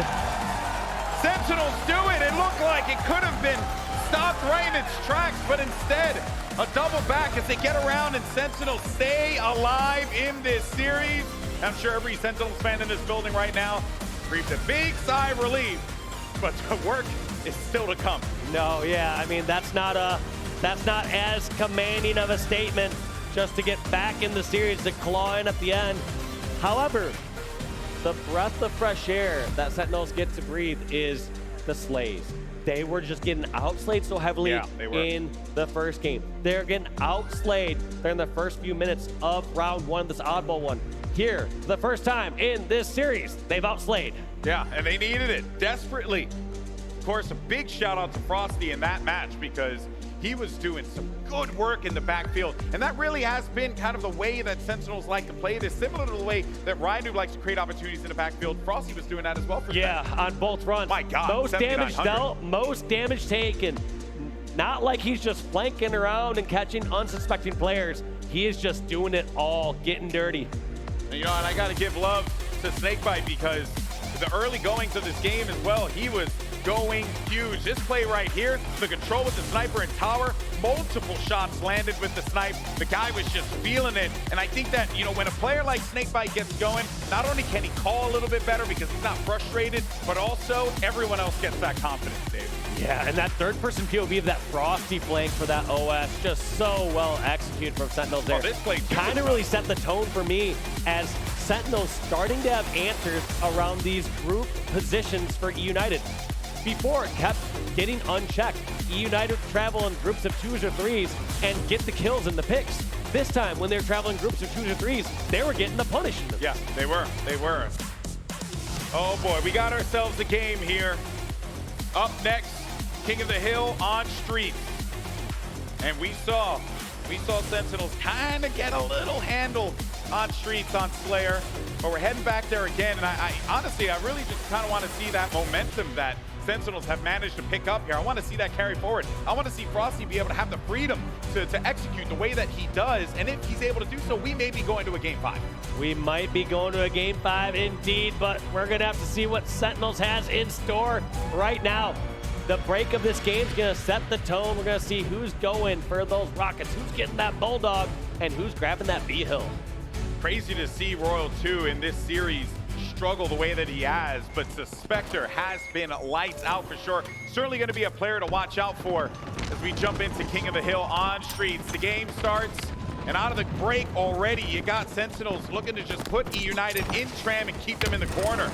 Sentinels do it. It looked like it could have been stopped right in its tracks, but instead, a double back as they get around and Sentinels stay alive in this series. I'm sure every Sentinels fan in this building right now breathes a big sigh of relief, but the work is still to come. No, yeah, I mean, that's not as commanding of a statement just to get back in the series, to claw in at the end. However, the breath of fresh air that Sentinels get to breathe is the slays. They were just getting outslayed so heavily in the first game. They're getting outslayed during the first few minutes of round one, this oddball one. Here, the first time in this series, they've outslayed. Yeah, and they needed it desperately. Of course, a big shout out to Frosty in that match because he was doing some good work in the backfield. And that really has been kind of the way that Sentinels like to play this, similar to the way that Ryan likes to create opportunities in the backfield. Frosty was doing that as well for on both runs. My God, most damage dealt, most damage taken. Not like he's just flanking around and catching unsuspecting players. He is just doing it all, getting dirty. And, you know, and I got to give love to Snakebite because the early goings of this game as well, he was going huge. This play right here, the control with the sniper in tower, multiple shots landed with the snipe. The guy was just feeling it. And I think that, you know, when a player like Snakebite gets going, not only can he call a little bit better because he's not frustrated, but also everyone else gets that confidence, Dave. Yeah, and that third-person POV of that Frosty flank for that OS, just so well executed from Sentinels there. Oh, this play kind of really set the tone for me as Sentinels starting to have answers around these group positions for eUnited. Before, it kept getting unchecked. eUnited travel in groups of 2s or 3s and get the kills and the picks. This time, when they were traveling groups of 2s or 3s, they were getting the punishment. Yeah, they were. They were. Oh boy, we got ourselves a game here. Up next, King of the Hill on Streets. And we saw Sentinels kind of get a little handle on Streets on Slayer. But we're heading back there again. And I honestly, I really just kind of want to see that momentum that Sentinels have managed to pick up here. I want to see that carry forward. I want to see Frosty be able to have the freedom to execute the way that he does. And if he's able to do so, we may be going to a Game 5. We might be going to a Game 5 indeed, but we're going to have to see what Sentinels has in store right now. The break of this game is going to set the tone. We're going to see who's going for those rockets, who's getting that Bulldog, and who's grabbing that B-Hill. Crazy to see Royal 2 in this series struggle the way that he has, but Suspector has been lights out for sure. Certainly going to be a player to watch out for as we jump into King of the Hill on Streets. The game starts, and out of the break already, you got Sentinels looking to just put eUnited in tram and keep them in the corner.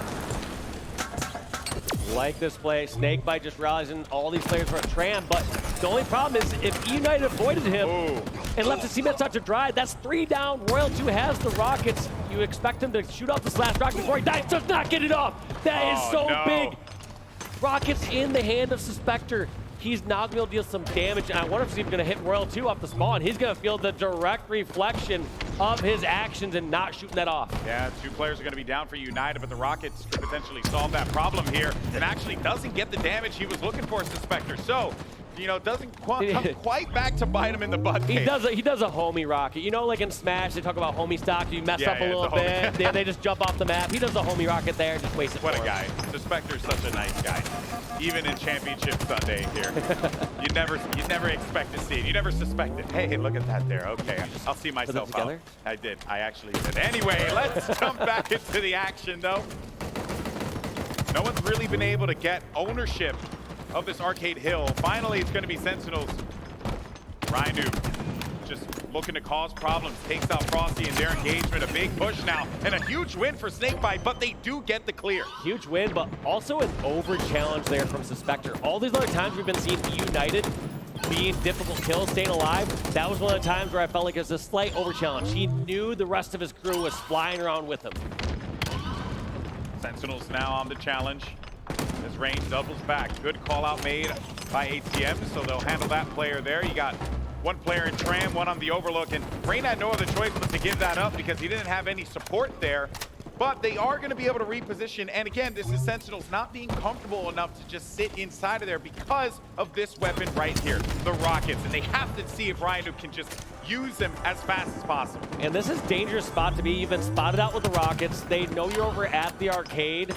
Like this play, Snakebite just realizing all these players were a tram, but the only problem is if eUnited avoided him and left his teammates out to dry, that's 3 down. Royal 2 has the rockets. You expect him to shoot off this last rocket before he dies. Does not get it off. That is so big. Rockets in the hand of Suspector. He's now going to be able to deal some damage, and I wonder if he's even going to hit Royal 2 off the spawn. He's going to feel the direct reflection of his actions and not shooting that off. Yeah, 2 players are going to be down for United, but the Rockets could potentially solve that problem here and actually doesn't get the damage he was looking for, Suspector. So, you know, doesn't come quite back to bite him in the butt. He does a homie rocket. You know, like in Smash, they talk about homie stock. You mess up a little bit, they just jump off the map. He does a homie rocket there and just waste it. What a guy. Suspector's such a nice guy. Even in Championship Sunday here. you never expect to see it. You never suspect it. Hey, look at that there. Okay, I'll see myself out. I did. I actually did. Anyway, let's jump back into the action, though. No one's really been able to get ownership of this Arcade Hill. Finally, it's going to be Sentinels. Rhino just looking to cause problems. Takes out Frosty in their engagement. A big push now. And a huge win for Snakebite, but they do get the clear. Huge win, but also an over challenge there from Suspector. All these other times we've been seeing eUnited being difficult kills, staying alive. That was one of the times where I felt like it was a slight over challenge. He knew the rest of his crew was flying around with him. Sentinels now on the challenge. As Range doubles back. Good call out made by HCS, so they'll handle that player there. You got 1 player in tram, 1 on the overlook, and Rain had no other choice but to give that up because he didn't have any support there. But they are going to be able to reposition, and again, this is Sentinels not being comfortable enough to just sit inside of there because of this weapon right here, the rockets, and they have to see if Ryan can just use them as fast as possible. And this is a dangerous spot to be. You've been spotted out with the rockets. They know you're over at the arcade.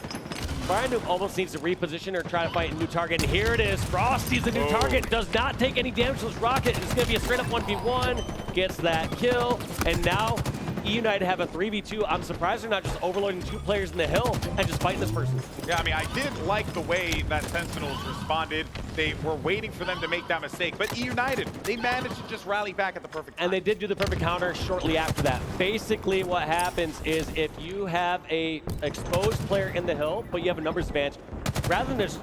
Brian Noob almost needs to reposition or try to fight a new target. And here it is. Frosty's the new target. Does not take any damage to this rocket. It's going to be a straight up 1v1. Gets that kill. And now eUnited have a 3v2. I'm surprised they're not just overloading 2 players in the hill and just fighting this person. Yeah, I mean, I did like the way that Sentinels responded. They were waiting for them to make that mistake, but eUnited, they managed to just rally back at the perfect time. And they did do the perfect counter shortly after that. Basically, what happens is if you have a exposed player in the hill, but you have a numbers advantage, rather than just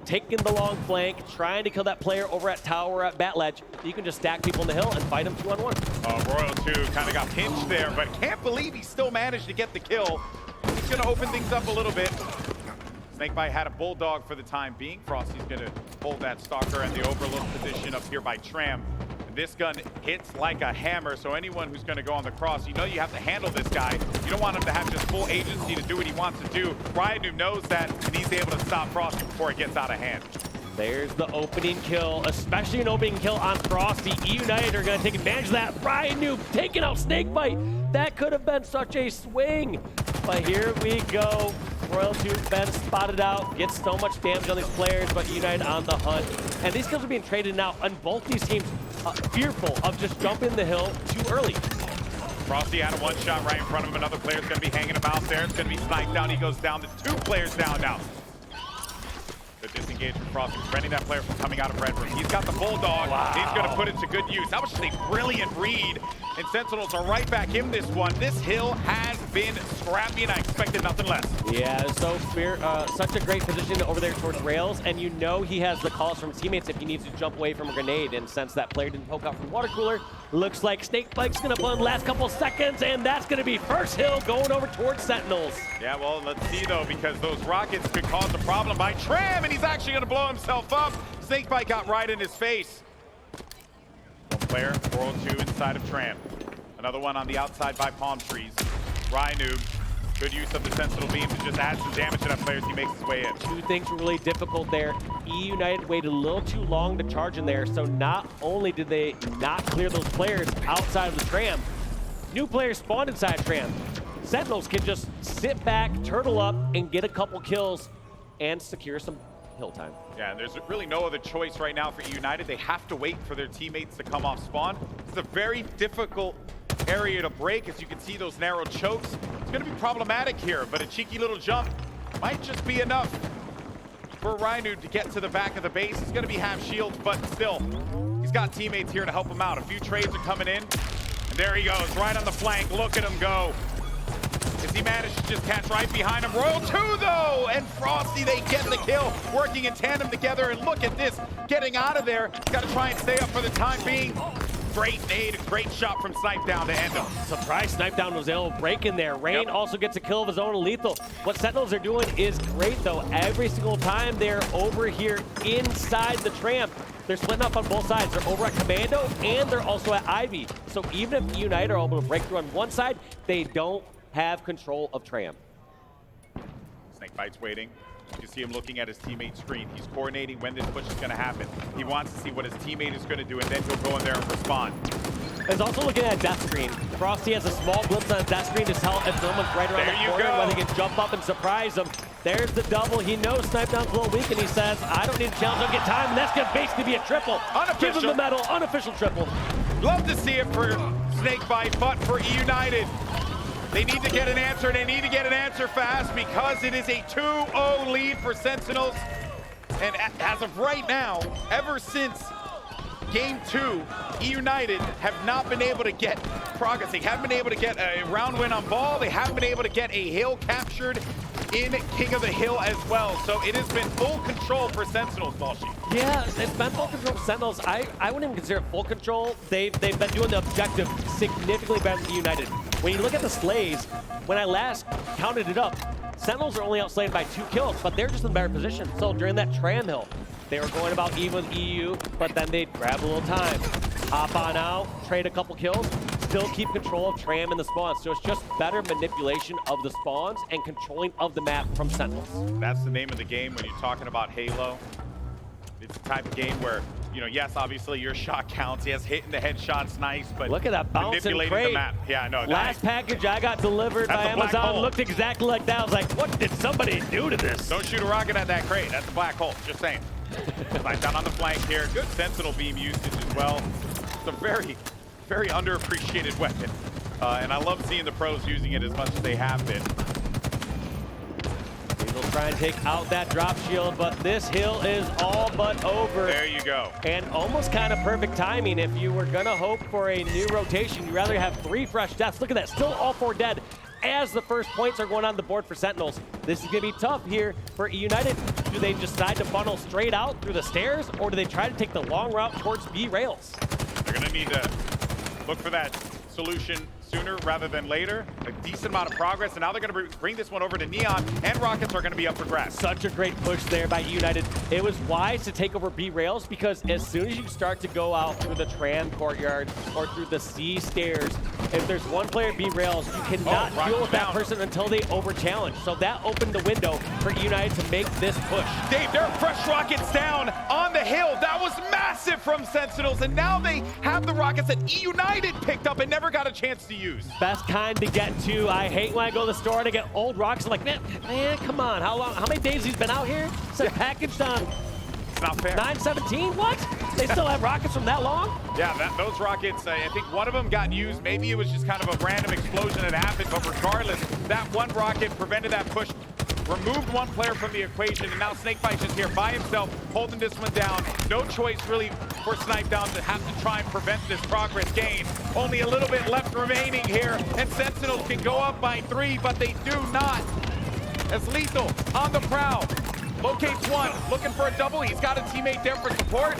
taking the long flank, trying to kill that player over at tower or at bat ledge, you can just stack people in the hill and fight them 2-on-1. Royal 2 kind of got pinched there, but can't believe he still managed to get the kill. He's going to open things up a little bit. Snakebite had a bulldog for the time being. Frosty's going to hold that stalker and the overlook position up here by Tram. This gun hits like a hammer, so anyone who's going to go on the cross, you know you have to handle this guy. You don't want him to have just full agency to do what he wants to do. Brian Noob knows that, and he's able to stop Frosty before it gets out of hand. There's the opening kill, especially an opening kill on Frosty. eUnited are going to take advantage of that. Brian Noob taking out Snakebite. That could have been such a swing. But here we go. Royal 2 been spotted out, gets so much damage on these players, but eUnited on the hunt. And these kills are being traded now, and both these teams fearful of just jumping the hill too early. Frosty had a one-shot right in front of him. Another player's going to be hanging about there. It's going to be sniped down. He goes down to 2 players down now. The disengage from Frosty, preventing that player from coming out of Red Room. He's got the Bulldog. Wow. He's going to put it to good use. That was just a brilliant read. And Sentinels are right back in this one. This hill has been scrappy, and I expected nothing less. Yeah, so such a great position over there towards rails, and you know he has the calls from teammates if he needs to jump away from a grenade. And since that player didn't poke out from water cooler, looks like Snakebite's going to bun last couple seconds, and that's going to be first hill going over towards Sentinels. Yeah, well, let's see, though, because those rockets could cause a problem by Tram, and he's actually going to blow himself up. Snakebite got right in his face. One player, Royal 2 inside of Tram. Another one on the outside by Palm Trees. Rynoob, good use of the Sentinel beam to just add some damage to that player as he makes his way in. 2 things were really difficult there. eUnited waited a little too long to charge in there, so not only did they not clear those players outside of the Tram, new players spawned inside Tram. Sentinels can just sit back, turtle up, and get a couple kills and secure some hill time. Yeah, and there's really no other choice right now for eUnited. They have to wait for their teammates to come off spawn. It's a very difficult area to break. As you can see, those narrow chokes. It's going to be problematic here, but a cheeky little jump might just be enough for Rynoob to get to the back of the base. He's going to be half shields, but still, he's got teammates here to help him out. A few trades are coming in, and there he goes, right on the flank. Look at him go. As he managed to just catch right behind him. Royal 2, though, and Frosty, they get the kill, working in tandem together, and look at this, getting out of there. Got to try and stay up for the time being. Great nade, a great shot from Snipe Down to end him. Surprise, Snipe Down was able to break in there. Rain also gets a kill of his own lethal. What Sentinels are doing is great, though. Every single time they're over here inside the Tram, they're splitting up on both sides. They're over at Commando, and they're also at Ivy. So even if eUnited are able to break through on one side, they don't have control of Tram. Snakebite's waiting. You can see him looking at his teammate's screen. He's coordinating when this push is going to happen. He wants to see what his teammate is going to do, and then he'll go in there and respond. He's also looking at death screen. Frosty has a small glimpse on death screen to tell if someone's right around the corner, whether he can jump up and surprise him. There's the double. He knows Snipe Down's a little weak, and he says, I don't need a challenge, I'll get time, and that's going to basically be a triple. Unofficial. Give him the medal, unofficial triple. Love to see it for Snakebite, but for eUnited, they need to get an answer, and they need to get an answer fast because it is a 2-0 lead for Sentinels. And as of right now, ever since Game 2, eUnited have not been able to get progress. They haven't been able to get a round win on ball. They haven't been able to get a hill captured in King of the Hill as well. So it has been full control for Sentinels, Balshi. Yeah, it's been full control for Sentinels. I wouldn't even consider it full control. They've been doing the objective significantly better than eUnited. When you look at the slays, when I last counted it up, Sentinels are only outslayed by 2 kills, but they're just in a better position. So during that Tram hill, they were going about even with EU, but then they'd grab a little time. Hop on out, trade a couple kills, still keep control of Tram and the spawns. So it's just better manipulation of the spawns and controlling of the map from Sentinels. That's the name of the game when you're talking about Halo. It's the type of game where you know, yes, obviously your shot counts. Yes, hitting the headshot's nice, but look at that bounce and manipulating crate. the map. Yeah, no. Last package I got delivered by That's a black Amazon hole. looked exactly like that. I was like, what did somebody do to this? Don't shoot a rocket at that crate. That's a black hole. Just saying. Right down on the flank here. Good Sentinel beam usage as well. It's a very, very underappreciated weapon. And I love seeing the pros using it as much as they have been. They'll try and take out that drop shield, but this hill is all but over. There you go. And almost kind of perfect timing. If you were gonna hope for a new rotation, you'd rather have 3 fresh deaths. Look at that, still all 4 dead as the first points are going on the board for Sentinels. This is gonna be tough here for eUnited. Do they decide to funnel straight out through the stairs, or do they try to take the long route towards B rails? They're gonna need to look for that solution sooner rather than later. A decent amount of progress, and now they're going to bring this one over to Neon, and Rockets are going to be up for grabs. Such a great push there by eUnited. It was wise to take over B rails, because as soon as you start to go out through the tram courtyard or through the C stairs, if there's one player at B rails, you cannot deal with that person until they over challenge. So that opened the window for eUnited to make this push. Dave, there are fresh rockets down on the hill. That was massive from Sentinels, and now they have the rockets that eUnited picked up and never got a chance to use. Best kind to get to. I hate when I go to the store and I get old rockets. I'm like, man, come on. How many days he's been out here? It's packaged on It's not fair. 9/17? What? They still have rockets from that long? Yeah, those rockets, I think one of them got used. Maybe it was just kind of a random explosion that happened, but regardless, that one rocket prevented that push, removed one player from the equation, and now Snakebite's just here by himself, holding this one down. No choice really for Snipedown to have to try and prevent this progress gain. Only a little bit left remaining here, and Sentinels can go up by 3, but they do not. As Lethal on the prowl, locates one, looking for a double. He's got a teammate there for support,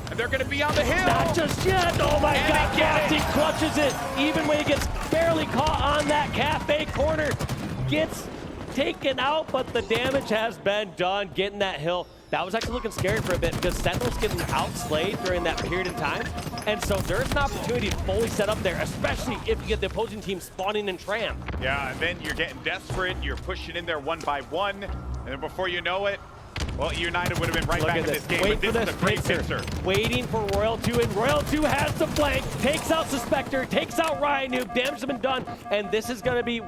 and they're gonna be on the hill. Not just yet. Oh my And God, they get Frosty it. clutches it. Even when he gets barely caught on that cafe corner, gets taken out, but the damage has been done getting that hill. That was actually looking scary for a bit, because Sentinel's getting outslayed during that period of time. And so there's an opportunity to fully set up there, especially if you get the opposing team spawning in tram. Yeah, and then you're getting desperate. You're pushing in there one by one, and then before you know it, well, United would have been right Look back at in this. this game, Wait but for this is a great pincer. pincer. Waiting for Royal 2, and Royal 2 has the flank, takes out Suspector, takes out Ryan Noob, damage has been done, and this is going to be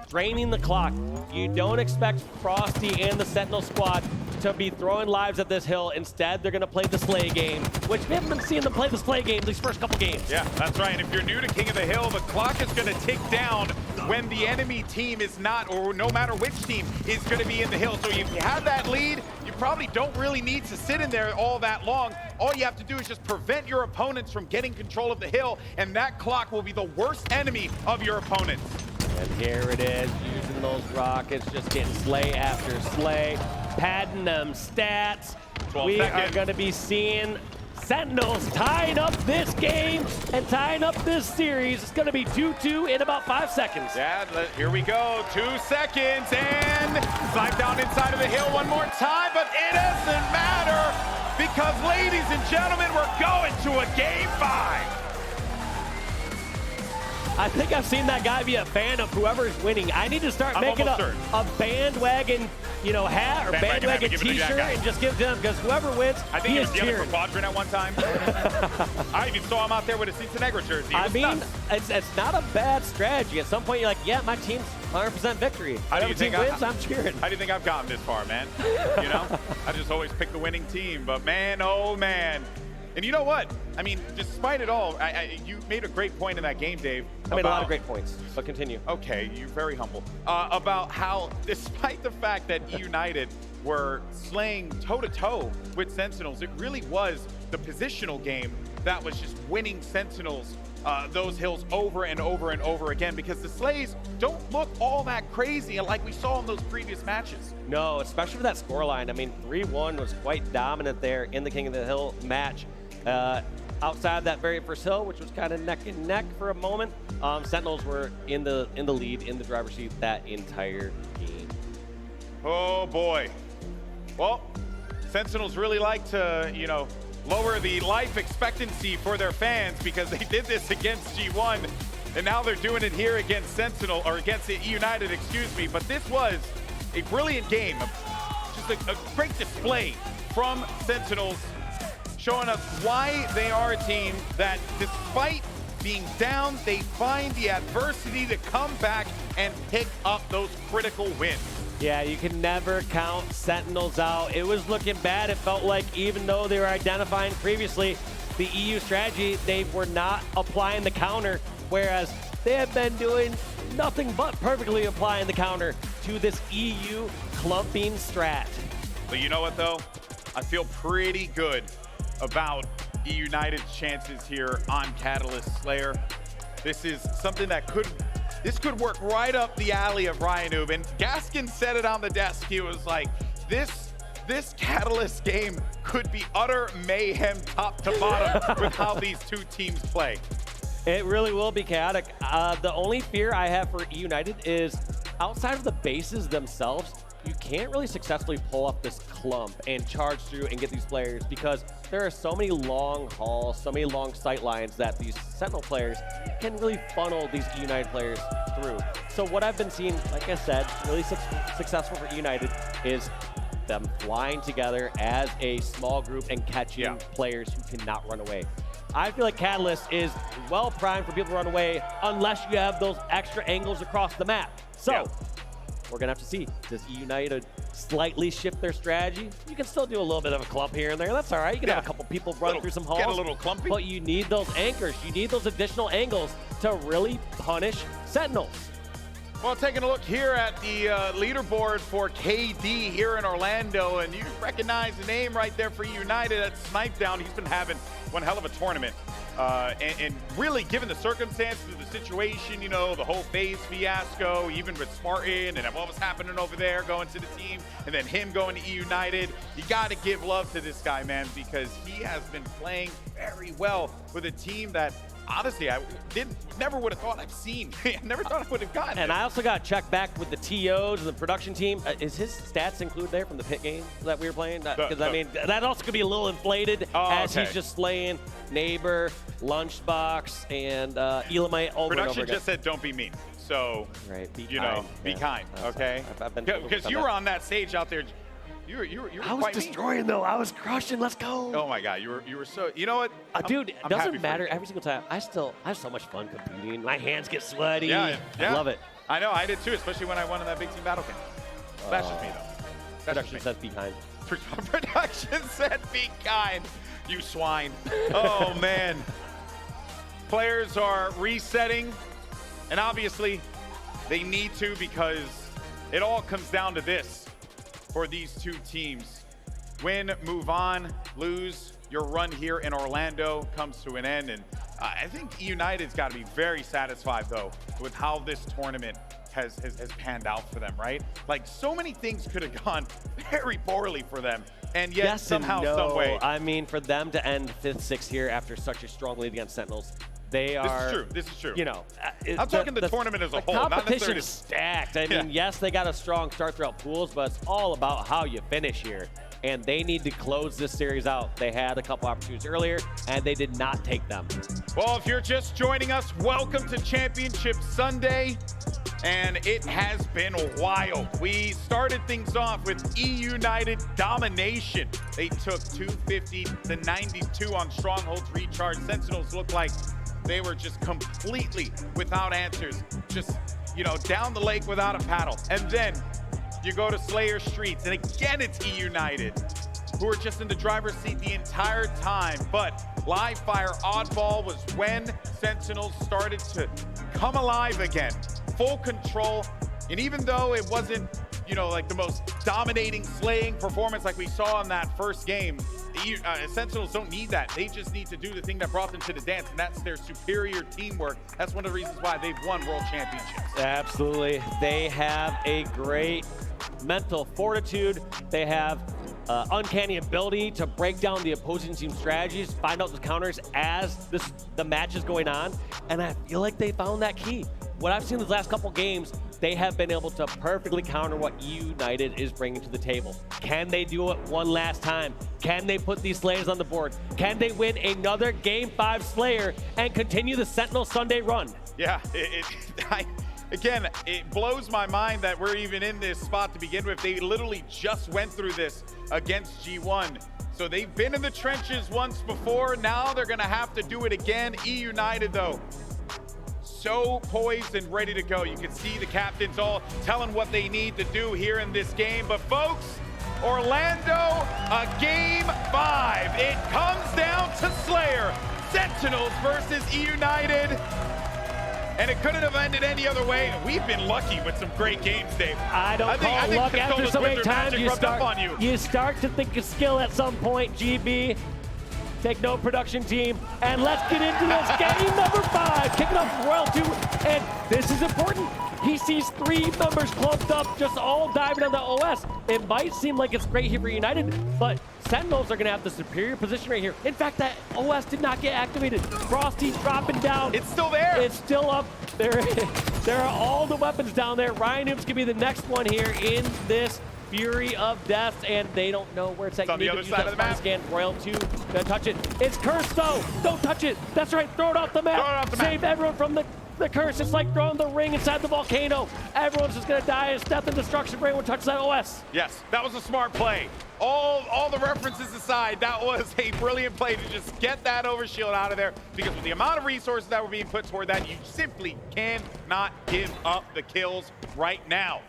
draining the clock. You don't expect Frosty and the Sentinel squad to be throwing lives at this hill. Instead, they're going to play the Slay game, which we haven't been seeing them play the Slay game these first couple games. Yeah, that's right. And if you're new to King of the Hill, the clock is going to tick down when the enemy team is not, or no matter which team is going to be in the hill. So if you have that lead, you probably don't really need to sit in there all that long. All you have to do is just prevent your opponents from getting control of the hill, and that clock will be the worst enemy of your opponents. And here it is, using those rockets, just getting slay after slay, padding them stats. 12 We seconds. are going to be seeing Sentinels tying up this game and tying up this series. It's going to be 2-2 in about 5 seconds. Yeah, here we go. 2 seconds, and slide down inside of the hill one more time, but it doesn't matter, because, ladies and gentlemen, we're going to a game 5. I think I've seen that guy be a fan of whoever's winning. I need to start I'm making almost a bandwagon, hat or bandwagon give it to that t-shirt guy. and just give it to him, because whoever wins, I think he he is was the other cheering. quadrant at one time. I even saw him out there with a Sentinels jersey. It I was mean, nuts. it's not a bad strategy. At some point, you're like, yeah, my team's 100% victory. How do you Whatever team think wins, I'm cheering. How do you think I've gotten this far, man? You know, I just always pick the winning team. But man, oh man. And you know what? I mean, despite it all, you made a great point in that game, Dave. I made a lot of great points, but continue. Okay, you're very humble. About how, despite the fact that eUnited were slaying toe-to-toe with Sentinels, it really was the positional game that was just winning Sentinels those hills over and over and over again, because the slays don't look all that crazy like we saw in those previous matches. No, especially for that scoreline. I mean, 3-1 was quite dominant there in the King of the Hill match. Outside of that very first hill, which was kind of neck and neck for a moment, Sentinels were in the lead, in the driver's seat that entire game. Oh boy. Well, Sentinels really like to, lower the life expectancy for their fans, because they did this against G1, and now they're doing it here against Sentinel, or against eUnited, excuse me. But this was a brilliant game, just a great display from Sentinels, showing us why they are a team that, despite being down, they find the adversity to come back and pick up those critical wins. Yeah, you can never count Sentinels out. It was looking bad. It felt like even though they were identifying previously the EU strategy, they were not applying the counter, whereas they have been doing nothing but perfectly applying the counter to this EU clumping strat. But you know what, though? I feel pretty good about eUnited's chances here on Catalyst Slayer. This is something that could work right up the alley of Ryan Ubin. Gaskin said it on the desk. He was like, this Catalyst game could be utter mayhem top to bottom with how these two teams play. It really will be chaotic. The only fear I have for eUnited is outside of the bases themselves, you can't really successfully pull up this clump and charge through and get these players because there are so many long hauls, so many long sight lines that these Sentinel players can really funnel these eUnited players through. So what I've been seeing, like I said, really successful for eUnited is them flying together as a small group and catching players who cannot run away. I feel like Catalyst is well primed for people to run away unless you have those extra angles across the map. So we're gonna have to see, does eUnited slightly shift their strategy? You can still do a little bit of a clump here and there. That's all right. You can have a couple people run through some halls. Get a little clumpy. But you need those anchors. You need those additional angles to really punish Sentinels. Well, taking a look here at the leaderboard for KD here in Orlando, and you recognize the name right there for eUnited. That's Snipedown. He's been having one hell of a tournament. And really, given the circumstances of the situation, you know, the whole FaZe fiasco, even with Spartan and what was happening over there going to the team, and then him going to eUnited, you got to give love to this guy, man, because he has been playing very well with a team that, honestly, I never would have thought I've seen. I never thought I would have gotten. And I also got checked back with the TOs and the production team. Is his stats included there from the pit game that we were playing? Because, I mean, that also could be a little inflated as he's just slaying Neighbor, Lunchbox, and Elamite over and over Production again. just said, don't be mean. So, you know, be kind, okay? Because you were on that stage out there. You were I was destroying though. I was crushing. Let's go. Oh my God, you were so. You know what, dude? It doesn't matter every single time. I have so much fun competing. My hands get sweaty. Yeah. I love it. I know, I did too, especially when I won in that big team battle game. That's just me though. Production says be kind. Production said be kind. You swine. Oh man. Players are resetting, and obviously they need to, because it all comes down to this. For these two teams, win, move on, lose, your run here in Orlando comes to an end. And I think eUnited's got to be very satisfied, though, with how this tournament has panned out for them, right? Like, so many things could have gone very poorly for them, and yet somehow, some way. I mean, for them to end 5th, 6th here after such a strong lead against Sentinels, they are. This is true. You know, I'm talking the tournament as a whole. The competition is stacked. I mean, yes, they got a strong start throughout pools, but it's all about how you finish here. And they need to close this series out. They had a couple opportunities earlier, and they did not take them. Well, if you're just joining us, welcome to Championship Sunday. And it has been wild. We started things off with eUnited domination. They took 250 to 92 on Stronghold's recharge. Sentinels looked like they were just completely without answers, just, you know, down the lake without a paddle. And then you go to Slayer Streets, and again it's eUnited, who are just in the driver's seat the entire time. But live fire oddball was when Sentinels started to come alive again, full control. And even though it wasn't, you know, like the most dominating slaying performance like we saw in that first game, Sentinels don't need that. They just need to do the thing that brought them to the dance, and that's their superior teamwork. That's one of the reasons why they've won world championships. Absolutely. They have a great mental fortitude. They have uncanny ability to break down the opposing team's strategies, find out the counters as the match is going on, and I feel like they found that key. What I've seen these last couple games, they have been able to perfectly counter what eUnited is bringing to the table. Can they do it one last time? Can they put these Slayers on the board? Can they win another Game 5 Slayer and continue the Sentinel Sunday run? Yeah, Again, it blows my mind that we're even in this spot to begin with. They literally just went through this against G1. So they've been in the trenches once before. Now they're gonna have to do it again. eUnited though, so poised and ready to go. You can see the captains all telling what they need to do here in this game. But folks, Orlando, a game 5. It comes down to Slayer. Sentinels versus eUnited. And it couldn't have ended any other way. We've been lucky with some great games, Dave. I think luck after so many times you start to think of skill at some point, GB. Take note, production team, and let's get into this game number 5. Kicking off Royal 2, and this is important. He sees 3 members clumped up, just all diving on the OS. It might seem like it's great here for United, but Sentinels are gonna have the superior position right here. In fact, that OS did not get activated. Frosty's dropping down. It's still there. It's still up. There are all the weapons down there. Ryan Noob's gonna be the next one here in this Fury of Death, and they don't know where it's at. On the other side of the map. Scan. Royal 2, gonna touch it. It's cursed though. Don't touch it. That's right. Throw it off the map. Save everyone from the curse. It's like throwing the ring inside the volcano. Everyone's just gonna die as death and destruction for anyone touches that OS. Yes, that was a smart play. All the references aside, that was a brilliant play to just get that overshield out of there, because with the amount of resources that were being put toward that, you simply cannot give up the kills right now.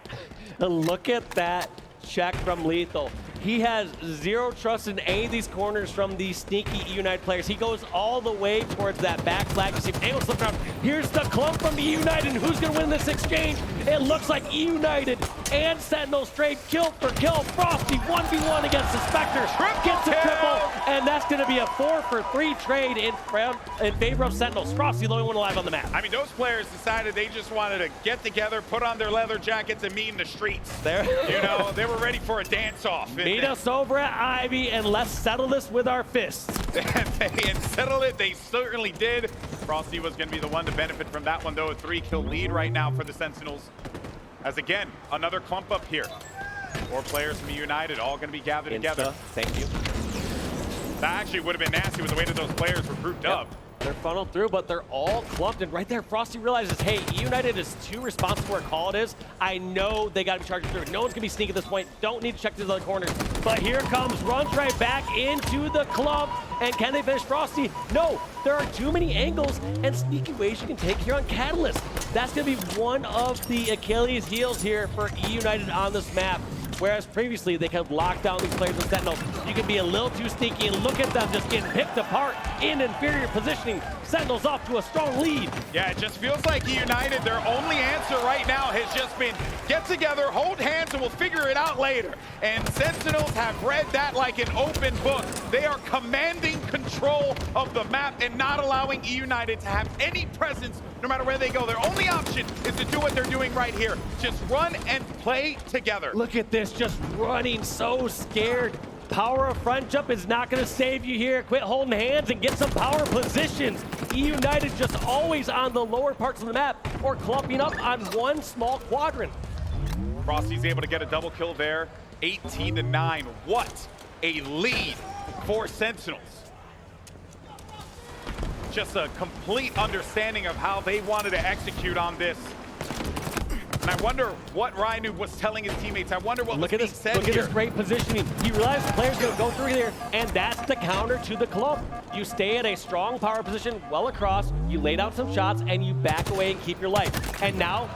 Look at that check from Lethal. He has zero trust in any of these corners from these sneaky eUnited players. He goes all the way towards that back flag to see if anyone's slipping around. Here's the clump from eUnited. Who's going to win this exchange? It looks like eUnited and Sentinels trade kill for kill. Frosty 1v1 against the Spectre. Gets a triple, and that's going to be a 4-for-3 trade in favor of Sentinels. Frosty the only one alive on the map. I mean, those players decided they just wanted to get together, put on their leather jackets, and meet in the streets. You know, they were ready for a dance-off. Meet us over at Ivy, and let's settle this with our fists. And settle it, they certainly did. Frosty was going to be the one to benefit from that one, though. A 3-kill lead right now for the Sentinels. As again, another clump up here. 4 players from eUnited, all going to be gathered together. Thank you. That actually would have been nasty with the way that those players were grouped up. They're funneled through, but they're all clumped, and right there, Frosty realizes, hey, eUnited is too responsive where call it is. I know they got to be charging through. No one's going to be sneaking at this point. Don't need to check these other corners. But here comes, runs right back into the clump, and can they finish Frosty? No, there are too many angles and sneaky ways you can take here on Catalyst. That's going to be one of the Achilles heels here for eUnited on this map. Whereas previously they could lock down these players with Sentinels. You can be a little too sneaky, and look at them just getting picked apart in inferior positioning. Sentinels off to a strong lead. Yeah, it just feels like eUnited, their only answer right now has just been get together, hold hands, and we'll figure it out later. And Sentinels have read that like an open book. They are commanding control of the map and not allowing eUnited to have any presence no matter where they go. Their only option is to do what they're doing right here. Just run and play together. Look at this, just running so scared. Power of front jump is not going to save you here. Quit holding hands and get some power positions. eUnited just always on the lower parts of the map or clumping up on one small quadrant. Frosty's able to get a double kill there. 18-9. What a lead for Sentinels. Just a complete understanding of how they wanted to execute on this. And I wonder what Ryan was telling his teammates. I wonder what was being said here. Look at this great positioning. He realized the player's going to go through here, and that's the counter to the clump. You stay in a strong power position well across, you lay down some shots, and you back away and keep your life. And now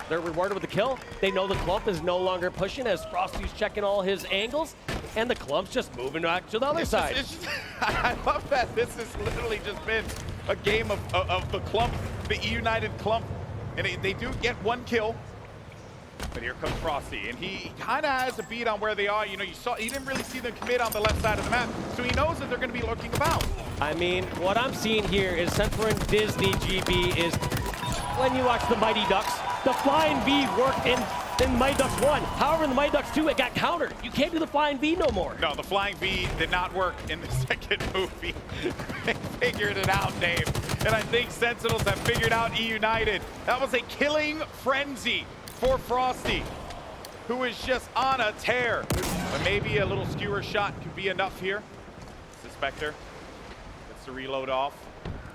they're rewarded with the kill. They know the clump is no longer pushing as Frosty's checking all his angles, and the clump's just moving back to the other side. I love that this has literally just been a game of the clump, the eUnited clump. And they do get one kill, but here comes Frosty, and he kind of has a beat on where they are. You know, he didn't really see them commit on the left side of the map, so he knows that they're going to be lurking about. I mean, what I'm seeing here is since we're in Disney, GB, is when you watch the Mighty Ducks, the Flying V worked in Mighty Ducks 1. However, in the Mighty Ducks 2, it got countered. You can't do the Flying V no more. No, the Flying V did not work in the second movie. They figured it out, Dave. And I think Sentinels have figured out eUnited. That was a killing frenzy for Frosty, who is just on a tear. But maybe a little skewer shot could be enough here. The Spectre gets the reload off.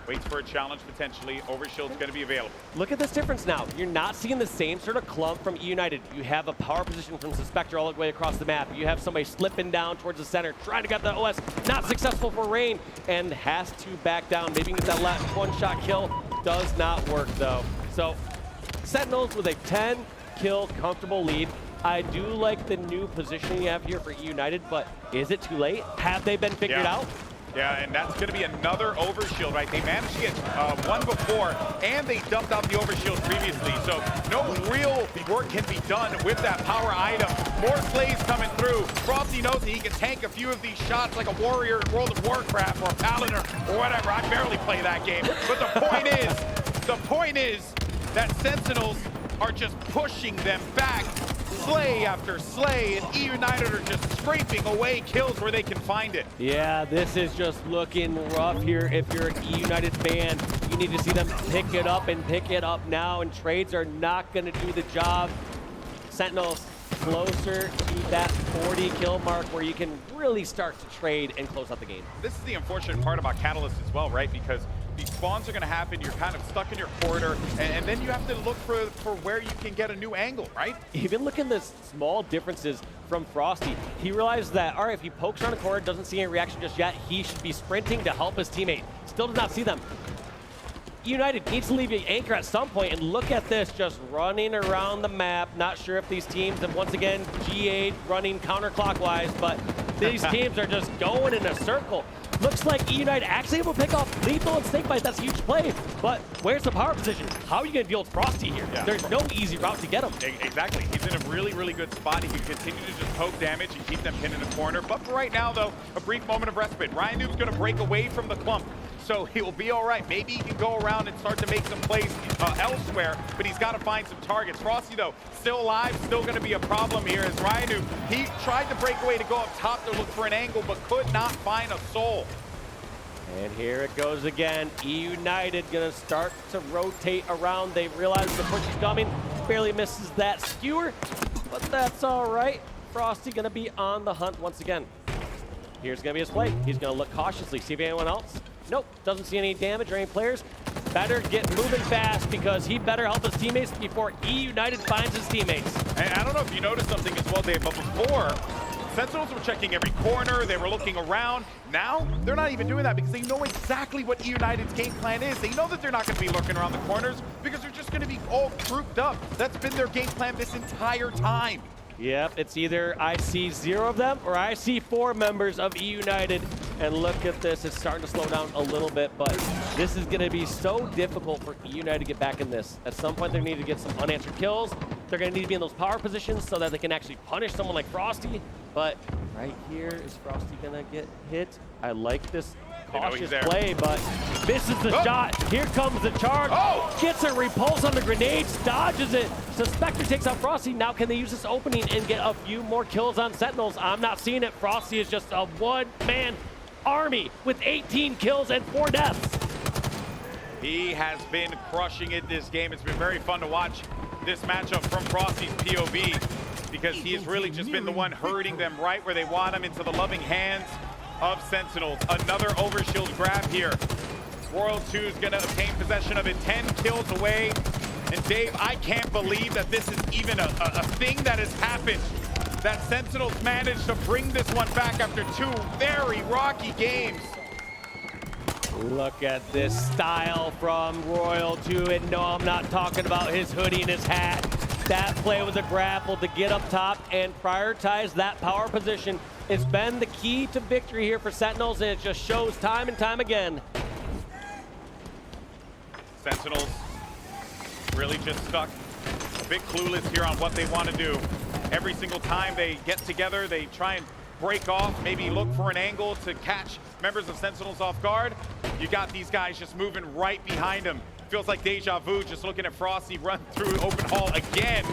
Waits for a challenge potentially. Overshield's going to be available. Look at this difference now. You're not seeing the same sort of clump from eUnited. You have a power position from Suspector all the way across the map. You have somebody slipping down towards the center, trying to get the OS. Not successful for Rain, and has to back down. Maybe get that last one-shot kill. Does not work, though. So, Sentinels with a 10-kill comfortable lead. I do like the new positioning you have here for eUnited, but is it too late? Have they been figured out? Yeah, and that's going to be another overshield, right? They managed to get one before, and they dumped out the overshield previously. So no real work can be done with that power item. More slays coming through. Frosty knows that he can tank a few of these shots like a warrior in World of Warcraft or a paladin or whatever. I barely play that game. But the point is that Sentinels are just pushing them back. Slay after slay, and eUnited are just scraping away kills where they can find it. Yeah, this is just looking rough here. If you're an eUnited fan, you need to see them pick it up and pick it up now, and trades are not going to do the job. Sentinels closer to that 40 kill mark where you can really start to trade and close out the game. This is the unfortunate part about Catalyst as well, right? Because these spawns are going to happen, you're kind of stuck in your corridor, and then you have to look for where you can get a new angle, right? Even look at the small differences from Frosty. He realized that, all right, if he pokes around the corner, doesn't see any reaction just yet, he should be sprinting to help his teammate. Still does not see them. eUnited needs to leave the anchor at some point, and look at this, just running around the map. Not sure if these teams have once again GA'd running counterclockwise, but these teams are just going in a circle. Looks like eUnited actually able to pick off Lethal and Snakebite. That's a huge play, but where's the power position? How are you going to deal with Frosty here? Yeah. There's no easy route to get him. Exactly. He's in a really, really good spot. He can continue to just poke damage and keep them pinned in the corner. But for right now, though, a brief moment of respite. Ryan Noob's going to break away from the clump, so he'll be all right. Maybe he can go around and start to make some plays elsewhere, but he's got to find some targets. Frosty, though, still alive, still going to be a problem here as Ryan Noob, he tried to break away to go up top to look for an angle, but could not find a soul. And here it goes again. eUnited gonna start to rotate around. They realize the push is coming. Barely misses that skewer, but that's all right. Frosty gonna be on the hunt once again. Here's gonna be his play. He's gonna look cautiously, see if anyone else. Nope, doesn't see any damage or any players. Better get moving fast because he better help his teammates before eUnited finds his teammates. And I don't know if you noticed something as well, Dave, but before, Sentinels were checking every corner, they were looking around. Now, they're not even doing that because they know exactly what eUnited's game plan is. They know that they're not going to be lurking around the corners because they're just going to be all grouped up. That's been their game plan this entire time. Yep, it's either I see 0 of them or I see 4 members of eUnited. And look at this, it's starting to slow down a little bit, but this is gonna be so difficult for eUnited to get back in this. At some point, they need to get some unanswered kills. They're gonna need to be in those power positions so that they can actually punish someone like Frosty. But right here, is Frosty gonna get hit? I like this cautious play, but misses the shot. Here comes the charge. Gets a repulse on the grenades, dodges it. Suspector takes out Frosty. Now can they use this opening and get a few more kills on Sentinels? I'm not seeing it. Frosty is just a one-man army with 18 kills and 4 deaths. He has been crushing it this game. It's been very fun to watch this matchup from Frosty's POV because he has really just been the one herding them right where they want him, into the loving hands of Sentinels. Another overshield grab here. World 2 is going to obtain possession of it, 10 kills away. And Dave, I can't believe that this is even a thing that has happened. That Sentinels managed to bring this one back after 2 very rocky games. Look at this style from Royal 2, and no, I'm not talking about his hoodie and his hat. That play with the grapple to get up top and prioritize that power position has been the key to victory here for Sentinels, and it just shows time and time again. Sentinels really just stuck, a bit clueless here on what they want to do. Every single time they get together, they try and break off, maybe look for an angle to catch members of Sentinels off guard. You got these guys just moving right behind them. Feels like deja vu, just looking at Frosty run through open hall again.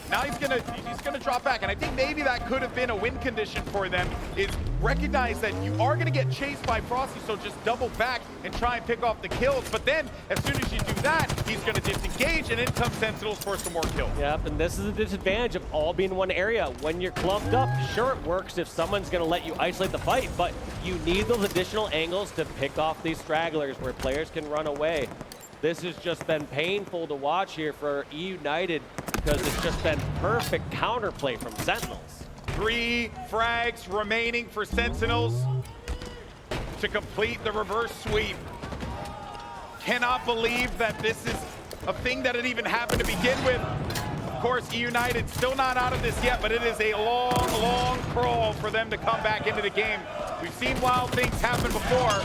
Now he's gonna drop back, and I think maybe that could have been a win condition for them, is recognize that you are gonna get chased by Frosty, so just double back and try and pick off the kills. But then, as soon as you do that, he's gonna disengage, and in comes Sentinels for some more kills. Yep, and this is the disadvantage of all being one area. When you're clumped up, sure it works if someone's gonna let you isolate the fight, but you need those additional angles to pick off these stragglers where players can run away. This has just been painful to watch here for eUnited because it's just been perfect counterplay from Sentinels. 3 frags remaining for Sentinels to complete the reverse sweep. Cannot believe that this is a thing that it even happened to begin with. Of course, eUnited still not out of this yet, but it is a long, long crawl for them to come back into the game. We've seen wild things happen before.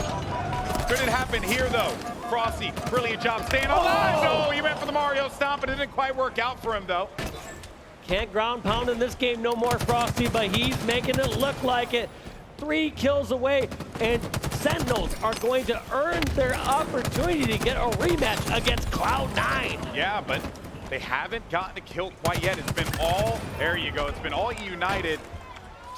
Couldn't happen here, though. Frosty, brilliant job staying alive. No, he went for the Mario stomp, but it didn't quite work out for him, though. Can't ground pound in this game no more, Frosty, but he's making it look like it. 3 kills away, and Sentinels are going to earn their opportunity to get a rematch against Cloud9. Yeah, but they haven't gotten a kill quite yet. It's been all, there you go, it's been all eUnited.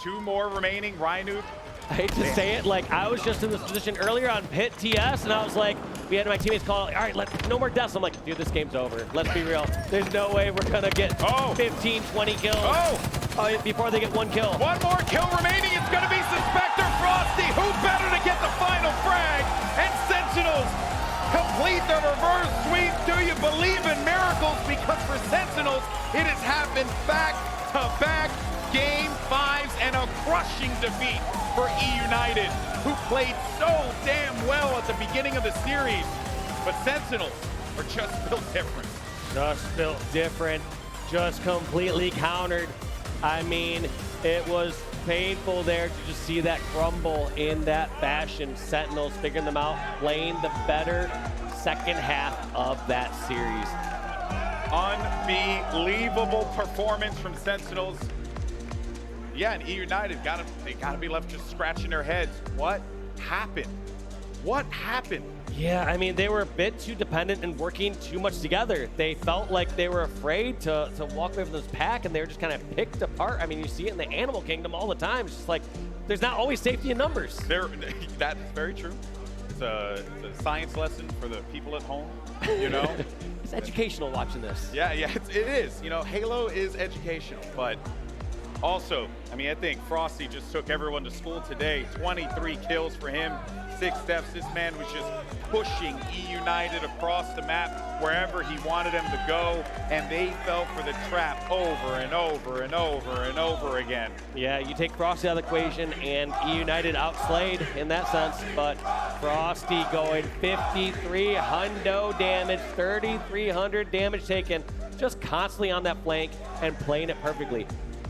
2 more remaining, Rhino. I hate to say it, like, I was just in this position earlier on Pit TS, and I was like, we had my teammates call, all right, no more deaths. I'm like, dude, this game's over. Let's be real. There's no way we're gonna get 15, 20 kills before they get 1 kill. 1 more kill remaining. It's gonna be Suspector Frosty. Who better to get the final frag? And Sentinels complete the reverse sweep. Do you believe in miracles? Because for Sentinels, it has happened back-to-back Game 5s and a crushing defeat for eUnited, who played so damn well at the beginning of the series. But Sentinels are just built different. Just built different, just completely countered. I mean, it was painful there to just see that crumble in that fashion. Sentinels figuring them out, playing the better second half of that series. Unbelievable performance from Sentinels. Yeah, and eUnited they gotta be left just scratching their heads. What happened? What happened? Yeah, I mean, they were a bit too dependent and working too much together. They felt like they were afraid to walk away from this pack, and they were just kind of picked apart. I mean, you see it in the Animal Kingdom all the time. It's just like, there's not always safety in numbers. That is very true. It's a science lesson for the people at home, you know? It's educational watching this. Yeah, it is. You know, Halo is educational, but also, I mean, I think Frosty just took everyone to school today. 23 kills for him, 6 deaths. This man was just pushing eUnited across the map wherever he wanted them to go, and they fell for the trap over and over and over and over again. Yeah, you take Frosty out of the equation, and eUnited outslayed in that sense, but Frosty going 53 hundo damage, 3,300 damage taken, just constantly on that flank and playing it perfectly.